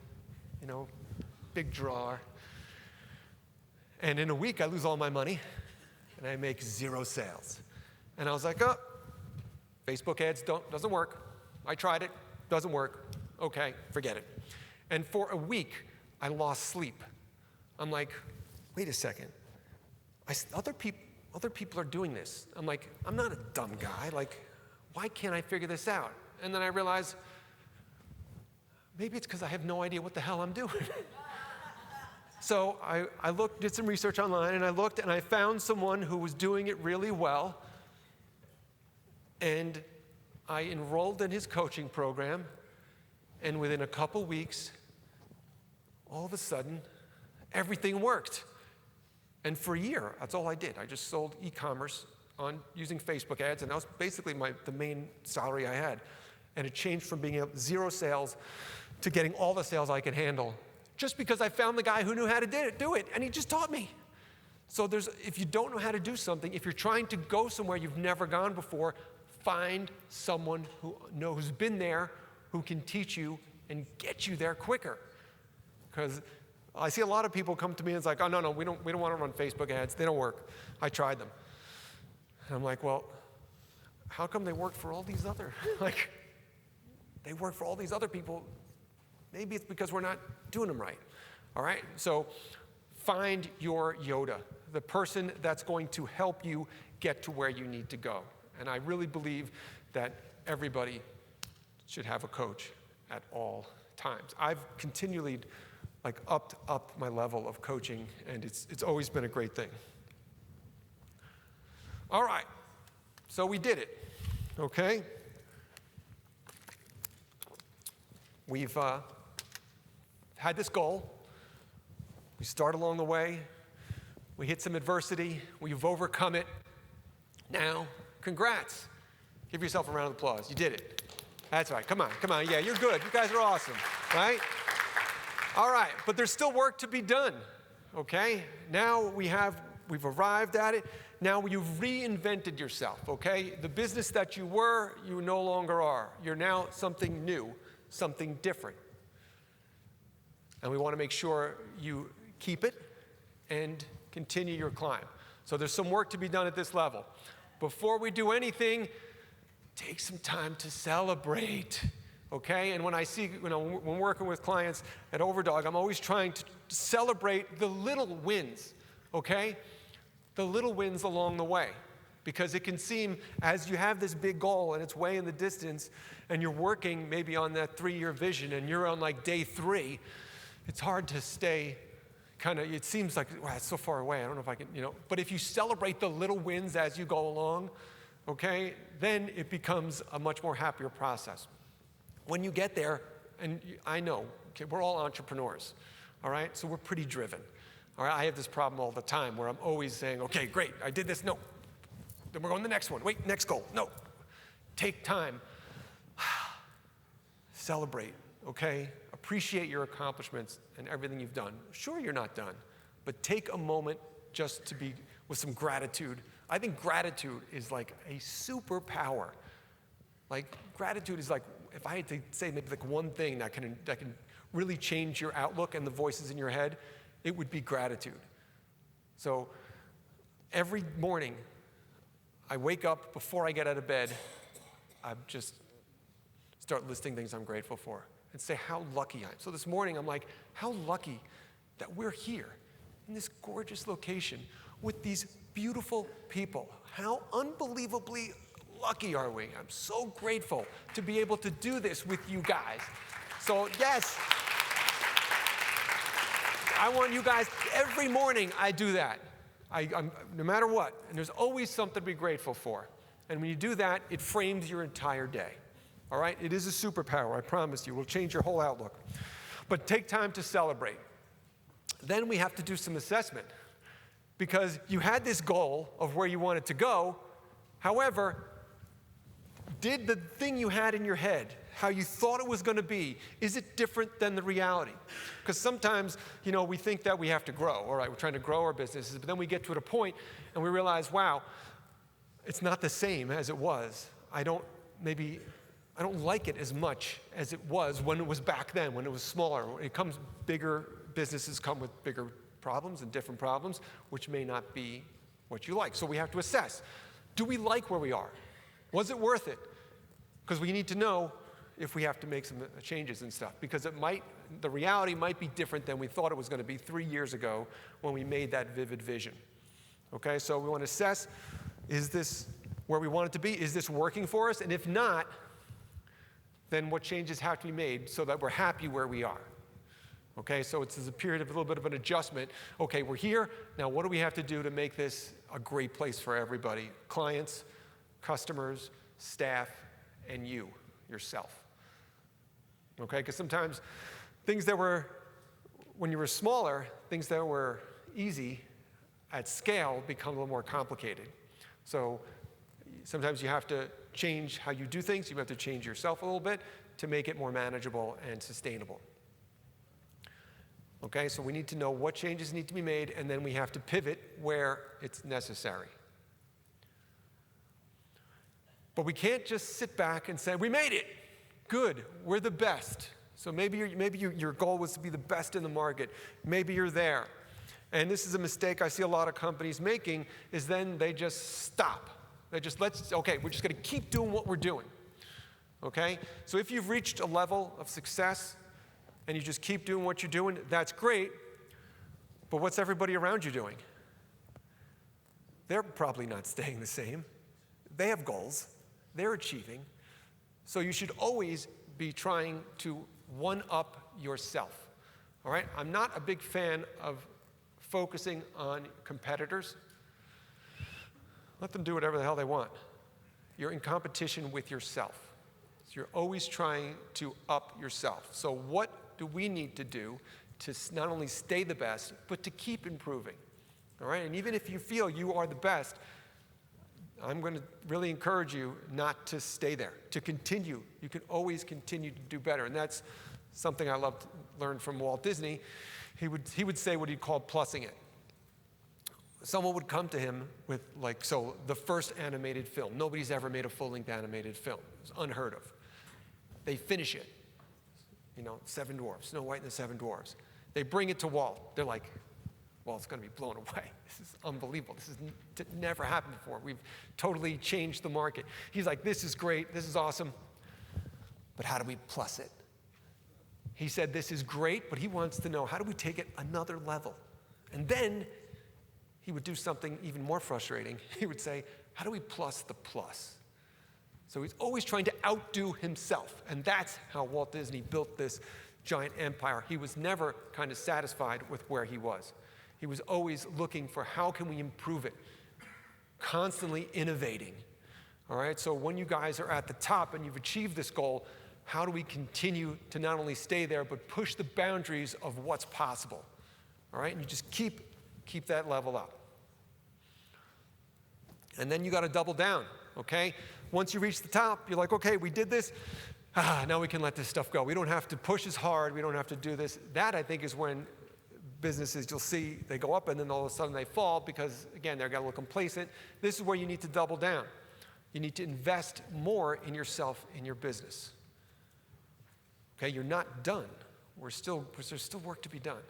Big drawer. And in a week, I lose all my money, and I make 0 sales. And I was like, oh, Facebook ads doesn't work. I tried it, doesn't work. Okay, forget it. And for a week, I lost sleep. I'm like, wait a second. Other people are doing this. I'm like, I'm not a dumb guy. Like, why can't I figure this out? And then I realized, maybe it's because I have no idea what the hell I'm doing. So I did some research online, and I found someone who was doing it really well. And I enrolled in his coaching program, and within a couple weeks, all of a sudden, everything worked. And for a year, that's all I did. I just sold e-commerce using Facebook ads, and that was basically the main salary I had. And it changed from being 0 sales to getting all the sales I could handle, just because I found the guy who knew how to do it, and he just taught me. So if you don't know how to do something, if you're trying to go somewhere you've never gone before, find someone who's been there, who can teach you and get you there quicker. Because I see a lot of people come to me and it's like, oh, no, we don't want to run Facebook ads. They don't work. I tried them. And I'm like, well, how come they work for all these other, they work for all these other people? Maybe it's because we're not doing them right. All right? So find your Yoda, the person that's going to help you get to where you need to go. And I really believe that everybody should have a coach at all times. I've continually upped my level of coaching, and it's always been a great thing. All right, so we did it, okay? We've had this goal. We start along the way. We hit some adversity. We've overcome it. Now, congrats. Give yourself a round of applause. You did it. That's right. Come on. Yeah, you're good. You guys are awesome, right? All right, but there's still work to be done, okay? Now we've arrived at it. Now you've reinvented yourself, okay? The business that you were, you no longer are. You're now something new, something different. And we want to make sure you keep it and continue your climb. So there's some work to be done at this level. Before we do anything, take some time to celebrate, okay? And when I see, when working with clients at Overdog, I'm always trying to celebrate the little wins, okay? The little wins along the way. Because it can seem, as you have this big goal and it's way in the distance, and you're working maybe on that 3-year vision, and you're on day 3, it's hard to stay it seems like, wow, it's so far away, I don't know if I can, But if you celebrate the little wins as you go along, okay, then it becomes a much more happier process. When you get there, and I know, okay, we're all entrepreneurs, all right? So we're pretty driven, all right? I have this problem all the time where I'm always saying, okay, great, I did this, no. Then we're going to the next one. Wait, next goal, no. Take time. Celebrate, okay? Appreciate your accomplishments and everything you've done. Sure, you're not done, but take a moment just to be with some gratitude. I think gratitude is like a superpower. Gratitude is if I had to say maybe one thing that can really change your outlook and the voices in your head, it would be gratitude. So every morning, I wake up, before I get out of bed, I just start listing things I'm grateful for and say how lucky I am. So this morning, I'm like, how lucky that we're here in this gorgeous location with these beautiful people. How unbelievably lucky are we? I'm so grateful to be able to do this with you guys. So yes, I want you guys, every morning I do that. I'm, no matter what, and there's always something to be grateful for. And when you do that, it frames your entire day. All right? It is a superpower, I promise you. It will change your whole outlook. But take time to celebrate. Then we have to do some assessment, because you had this goal of where you wanted to go. However, did the thing you had in your head, how you thought it was going to be, is it different than the reality? Because sometimes, we think that we have to grow. All right, we're trying to grow our businesses, but then we get to a point and we realize, wow, it's not the same as it was. I don't like it as much as it was when it was back then, when it was smaller. Bigger businesses come with bigger problems and different problems, which may not be what you like. So we have to assess, do we like where we are? Was it worth it? Because we need to know if we have to make some changes and stuff, because the reality might be different than we thought it was going to be 3 years ago when we made that vivid vision. Okay, so we want to assess, is this where we want it to be? Is this working for us? And if not, then what changes have to be made so that we're happy where we are? Okay, so it's a period of a little bit of an adjustment. Okay, we're here. Now what do we have to do to make this a great place for everybody? Clients, customers, staff, and you, yourself. Okay, because sometimes things that were, when you were smaller, things that were easy at scale become a little more complicated. So sometimes you have to change how you do things. You have to change yourself a little bit to make it more manageable and sustainable. Okay, so we need to know what changes need to be made, and then we have to pivot where it's necessary. But we can't just sit back and say, we made it. Good, we're the best. So maybe your goal was to be the best in the market. Maybe you're there. And this is a mistake I see a lot of companies making, is then they just stop. They just, we're just going to keep doing what we're doing. Okay? So if you've reached a level of success and you just keep doing what you're doing, that's great. But what's everybody around you doing? They're probably not staying the same. They have goals. They're achieving. So you should always be trying to one-up yourself. All right? I'm not a big fan of focusing on competitors. Let them do whatever the hell they want. You're in competition with yourself. So you're always trying to up yourself. So what do we need to do to not only stay the best, but to keep improving? All right? And even if you feel you are the best, I'm going to really encourage you not to stay there, to continue. You can always continue to do better. And that's something I love to learn from Walt Disney. He would say what he'd call plussing it. Someone would come to him with, the first animated film. Nobody's ever made a full-length animated film. It's unheard of. They finish it. Seven Dwarfs, Snow White and the Seven Dwarfs. They bring it to Walt. They're like, Walt's going to be blown away. This is unbelievable. This has never happened before. We've totally changed the market. He's like, this is great. This is awesome. But how do we plus it? He said, this is great, but he wants to know, how do we take it another level? And then he would do something even more frustrating. He would say, how do we plus the plus? So he's always trying to outdo himself. And that's how Walt Disney built this giant empire. He was never kind of satisfied with where he was. He was always looking for how can we improve it, constantly innovating. All right, so when you guys are at the top and you've achieved this goal, how do we continue to not only stay there, but push the boundaries of what's possible? All right, and you just keep that level up. And then you got to double down, okay? Once you reach the top, you're like, okay, we did this. Now we can let this stuff go. We don't have to push as hard. We don't have to do this. That, I think, is when businesses, you'll see, they go up and then all of a sudden they fall because, again, they're getting a little complacent. This is where you need to double down. You need to invest more in yourself, in your business. Okay, you're not done there's still work to be done.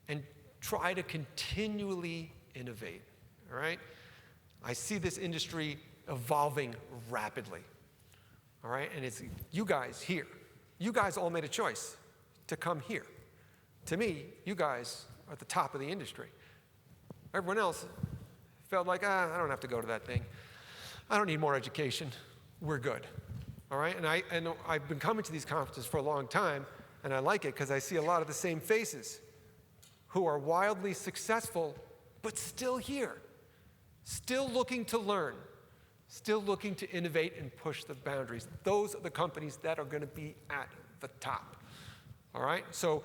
And try to continually innovate, all right? I see this industry evolving rapidly, all right? And it's you guys here. You guys all made a choice to come here. To me, you guys are at the top of the industry. Everyone else felt like, I don't have to go to that thing. I don't need more education. We're good, all right? And I've been coming to these conferences for a long time, and I like it because I see a lot of the same faces who are wildly successful, but still here, still looking to learn, still looking to innovate and push the boundaries. Those are the companies that are going to be at the top, all right? So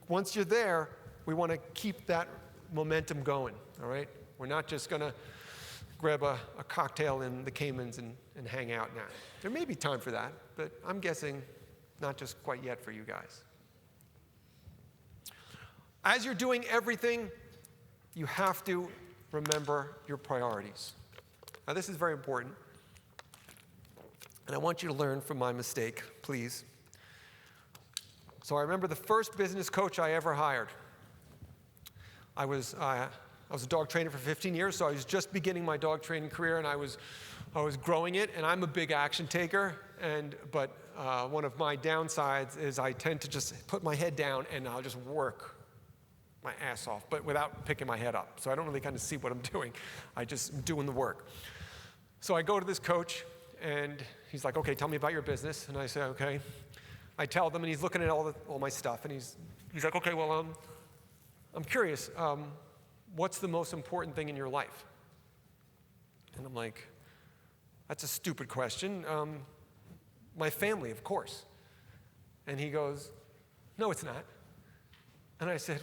once you're there, we want to keep that momentum going, all right? We're not just going to grab a cocktail in the Caymans and hang out now. There may be time for that, but I'm guessing not just quite yet for you guys. As you're doing everything, you have to remember your priorities. Now, this is very important, and I want you to learn from my mistake, please. So I remember the first business coach I ever hired. I was a dog trainer for 15 years, so I was just beginning my dog training career, and I was growing it, and I'm a big action taker, but one of my downsides is I tend to just put my head down and I'll just work my ass off, but without picking my head up. So I don't really kind of see what I'm doing. I just am doing the work. So I go to this coach, and he's like, okay, tell me about your business. And I say, okay. I tell them, and he's looking at all my stuff, and he's like, okay, well, I'm curious, what's the most important thing in your life? And I'm like, that's a stupid question. My family, of course. And he goes, no, it's not. And I said,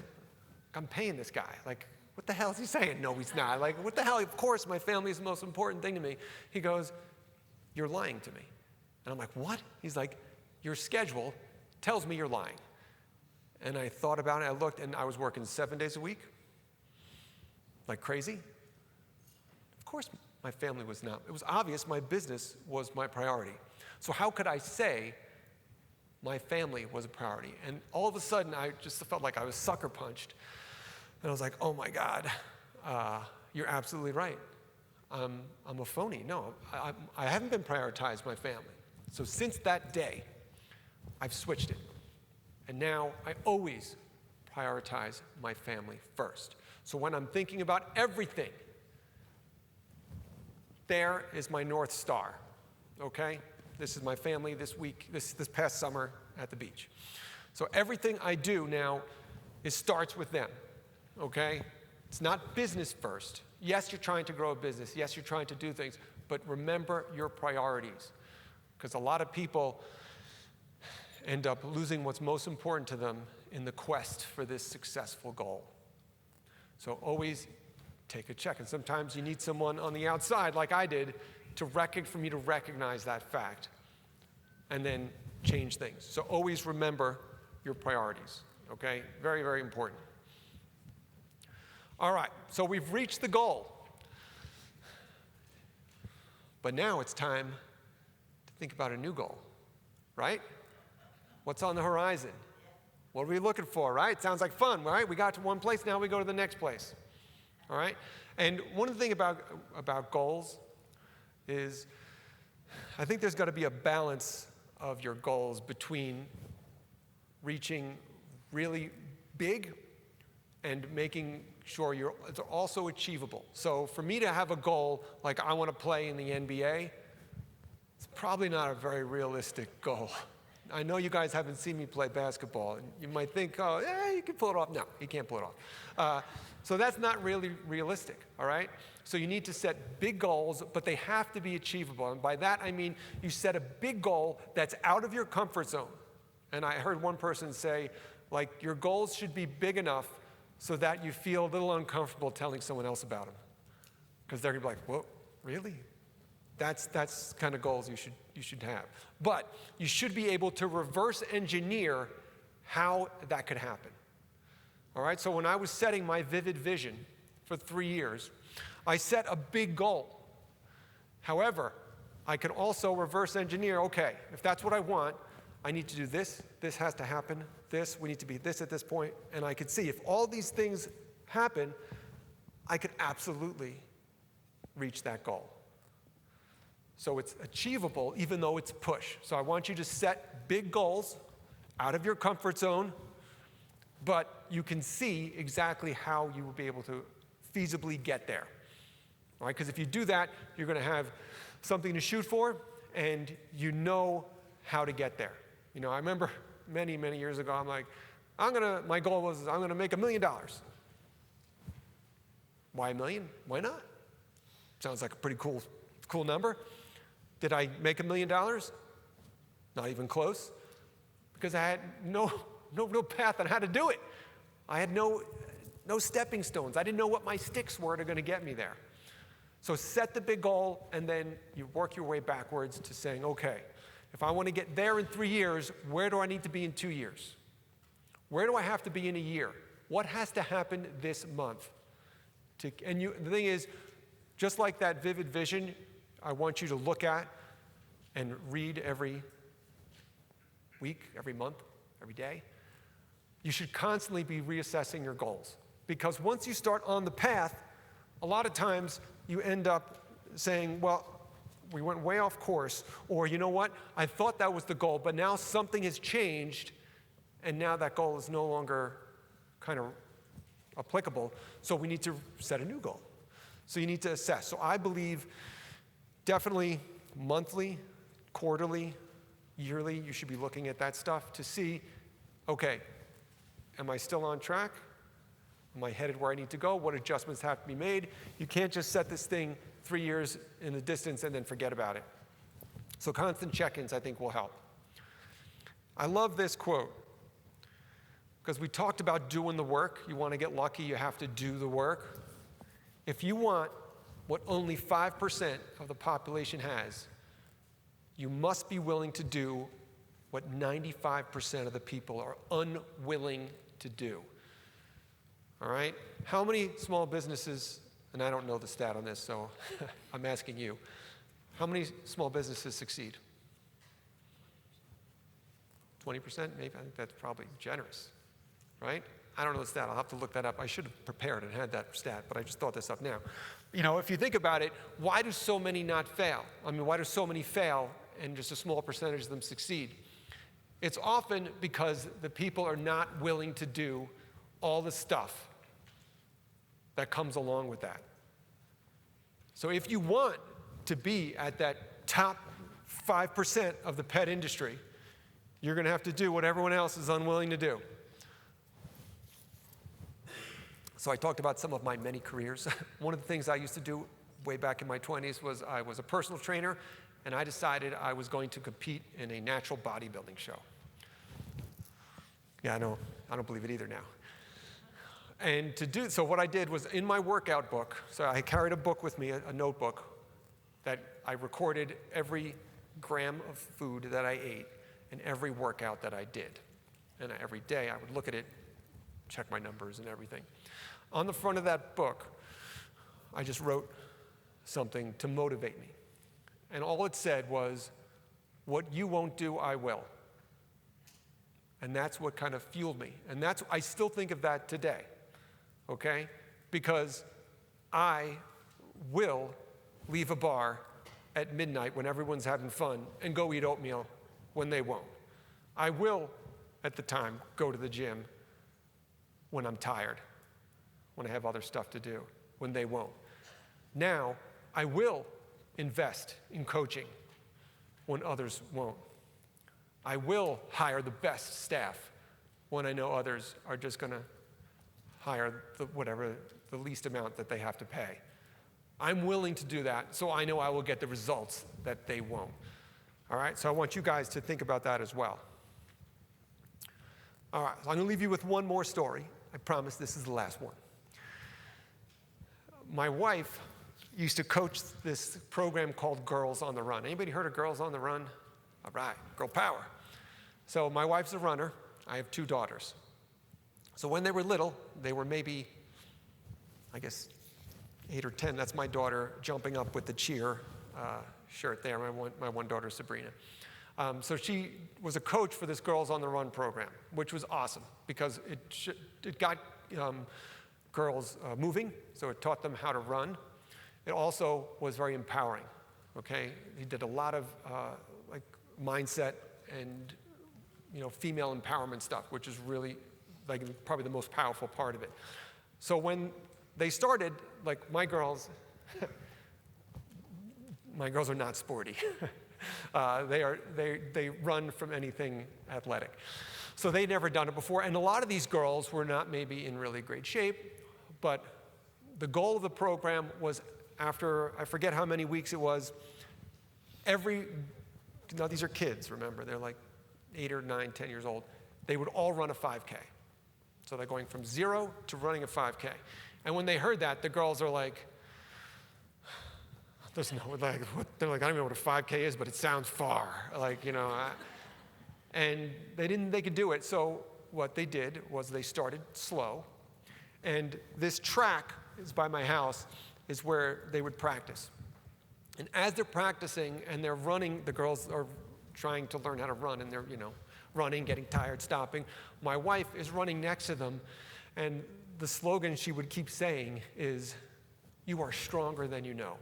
I'm paying this guy. Like, what the hell is he saying? No, he's not. Like, what the hell? Of course, my family is the most important thing to me. He goes, you're lying to me. And I'm like, what? He's like, your schedule tells me you're lying. And I thought about it. I looked, and I was working 7 days a week, like crazy. Of course, my family was not. It was obvious my business was my priority. So how could I say my family was a priority? And all of a sudden, I just felt like I was sucker punched. And I was like, oh my God, you're absolutely right. I'm a phony. No, I haven't been prioritized my family. So since that day, I've switched it. And now I always prioritize my family first. So when I'm thinking about everything, there is my North Star, okay? This is my family this week, this past summer at the beach. So everything I do now starts with them, okay? It's not business first. Yes, you're trying to grow a business. Yes, you're trying to do things, but remember your priorities. Because a lot of people end up losing what's most important to them in the quest for this successful goal. So always take a check. And sometimes you need someone on the outside, like I did, for me to recognize that fact and then change things. So always remember your priorities, okay? Very, very important. All right, so we've reached the goal. But now it's time to think about a new goal, right? What's on the horizon? What are we looking for, right? Sounds like fun, right? We got to one place, now we go to the next place, all right? And one of the things about goals is I think there's got to be a balance of your goals between reaching really big and making sure it's also achievable. So for me to have a goal like I want to play in the NBA, it's probably not a very realistic goal. I know you guys haven't seen me play basketball, and you might think, oh, yeah, you can pull it off. No, you can't pull it off. So that's not really realistic, all right? So you need to set big goals, but they have to be achievable. And by that, I mean you set a big goal that's out of your comfort zone. And I heard one person say, like, your goals should be big enough so that you feel a little uncomfortable telling someone else about them. Because they're going to be like, whoa, really? That's kind of goals you should have. But you should be able to reverse engineer how that could happen. All right, so when I was setting my vivid vision for 3 years, I set a big goal. However, I can also reverse engineer, okay, if that's what I want, I need to do this, this has to happen, this, we need to be this at this point, and I could see if all these things happen, I could absolutely reach that goal. So it's achievable even though it's push. So I want you to set big goals out of your comfort zone, but you can see exactly how you will be able to feasibly get there. All right? Because if you do that, you're going to have something to shoot for, and you know how to get there. You know, I remember many, many years ago, I'm like, my goal was I'm going to make $1 million. Why $1 million? Why not? Sounds like a pretty cool number. Did I make $1 million? Not even close, because I had no path on how to do it. I had no stepping stones. I didn't know what my sticks were that are going to get me there. So set the big goal, and then you work your way backwards to saying, okay, if I want to get there in 3 years, where do I need to be in 2 years? Where do I have to be in a year? What has to happen this month? The thing is, just like that vivid vision, I want you to look at and read every week, every month, every day. You should constantly be reassessing your goals. Because once you start on the path, a lot of times you end up saying, well, we went way off course, or you know what, I thought that was the goal, but now something has changed, and now that goal is no longer kind of applicable, so we need to set a new goal. So you need to assess. So I believe definitely monthly, quarterly, yearly, you should be looking at that stuff to see, okay, am I still on track? Am I headed where I need to go? What adjustments have to be made? You can't just set this thing 3 years in the distance and then forget about it. So constant check-ins, I think, will help. I love this quote, because we talked about doing the work. You want to get lucky, you have to do the work. If you want what only 5% of the population has, you must be willing to do what 95% of the people are unwilling to do. All right? How many small businesses, and I don't know the stat on this, so I'm asking you, how many small businesses succeed? 20% maybe? I think that's probably generous, right? I don't know the stat. I'll have to look that up. I should have prepared and had that stat, but I just thought this up now. You know, if you think about it, why do so many not fail? I mean, why do so many fail and just a small percentage of them succeed? It's often because the people are not willing to do all the stuff that comes along with that. So if you want to be at that top 5% of the pet industry, you're going to have to do what everyone else is unwilling to do. So I talked about some of my many careers. One of the things I used to do way back in my 20s was I was a personal trainer, and I decided I was going to compete in a natural bodybuilding show. Yeah, I know. I don't believe it either now. And so what I did was in my workout book, so I carried a book with me, a notebook, that I recorded every gram of food that I ate and every workout that I did. And every day I would look at it, check my numbers and everything. On the front of that book, I just wrote something to motivate me. And all it said was, what you won't do, I will. And that's what kind of fueled me. And I still think of that today. Okay? Because I will leave a bar at midnight when everyone's having fun and go eat oatmeal when they won't. I will, at the time, go to the gym when I'm tired, when I have other stuff to do, when they won't. Now, I will invest in coaching when others won't. I will hire the best staff when I know others are just going to hire the least amount that they have to pay. I'm willing to do that, so I know I will get the results that they won't. All right, so I want you guys to think about that as well. All right, so I'm going to leave you with one more story. I promise this is the last one. My wife used to coach this program called Girls on the Run. Anybody heard of Girls on the Run? All right, girl power. So my wife's a runner. I have 2 daughters. So when they were little, they were maybe, I guess, 8 or 10. That's my daughter jumping up with the cheer shirt there, my one daughter, Sabrina. So she was a coach for this Girls on the Run program, which was awesome because it got girls moving, so it taught them how to run. It also was very empowering, okay? He did a lot of like mindset and female empowerment stuff, which is really like probably the most powerful part of it. So when they started, like my girls are not sporty. They run from anything athletic. So they'd never done it before, and a lot of these girls were not maybe in really great shape, but the goal of the program was after, I forget how many weeks it was, now these are kids, remember, they're like 8 or 9, 10 years old, they would all run a 5K. So they're going from 0 to running a 5K. And when they heard that, the girls are like, they're like, I don't even know what a 5K is, but it sounds far. And they didn't think they could do it. So what they did was they started slow. And this track is by my house, is where they would practice. And as they're practicing and they're running, the girls are trying to learn how to run, and they're, running, getting tired, stopping. My wife is running next to them, and the slogan she would keep saying is, "You are stronger than you know."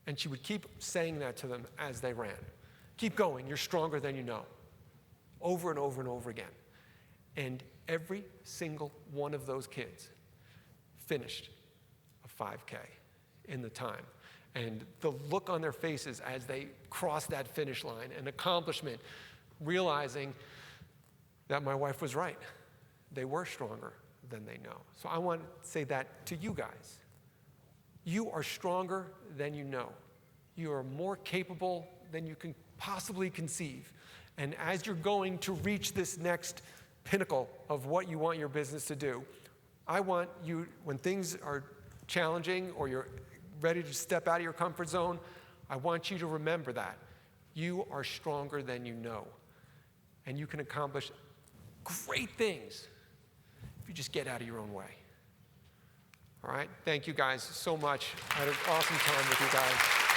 And she would keep saying that to them as they ran. Keep going, you're stronger than you know. Over and over and over again. And every single one of those kids finished a 5K in the time. And the look on their faces as they crossed that finish line, an accomplishment, realizing that my wife was right. They were stronger than they know. So I want to say that to you guys. You are stronger than you know. You are more capable than you can possibly conceive. And as you're going to reach this next pinnacle of what you want your business to do, I want you, when things are challenging or you're ready to step out of your comfort zone, I want you to remember that. You are stronger than you know. And you can accomplish great things if you just get out of your own way. All right? Thank you guys so much. I had an awesome time with you guys.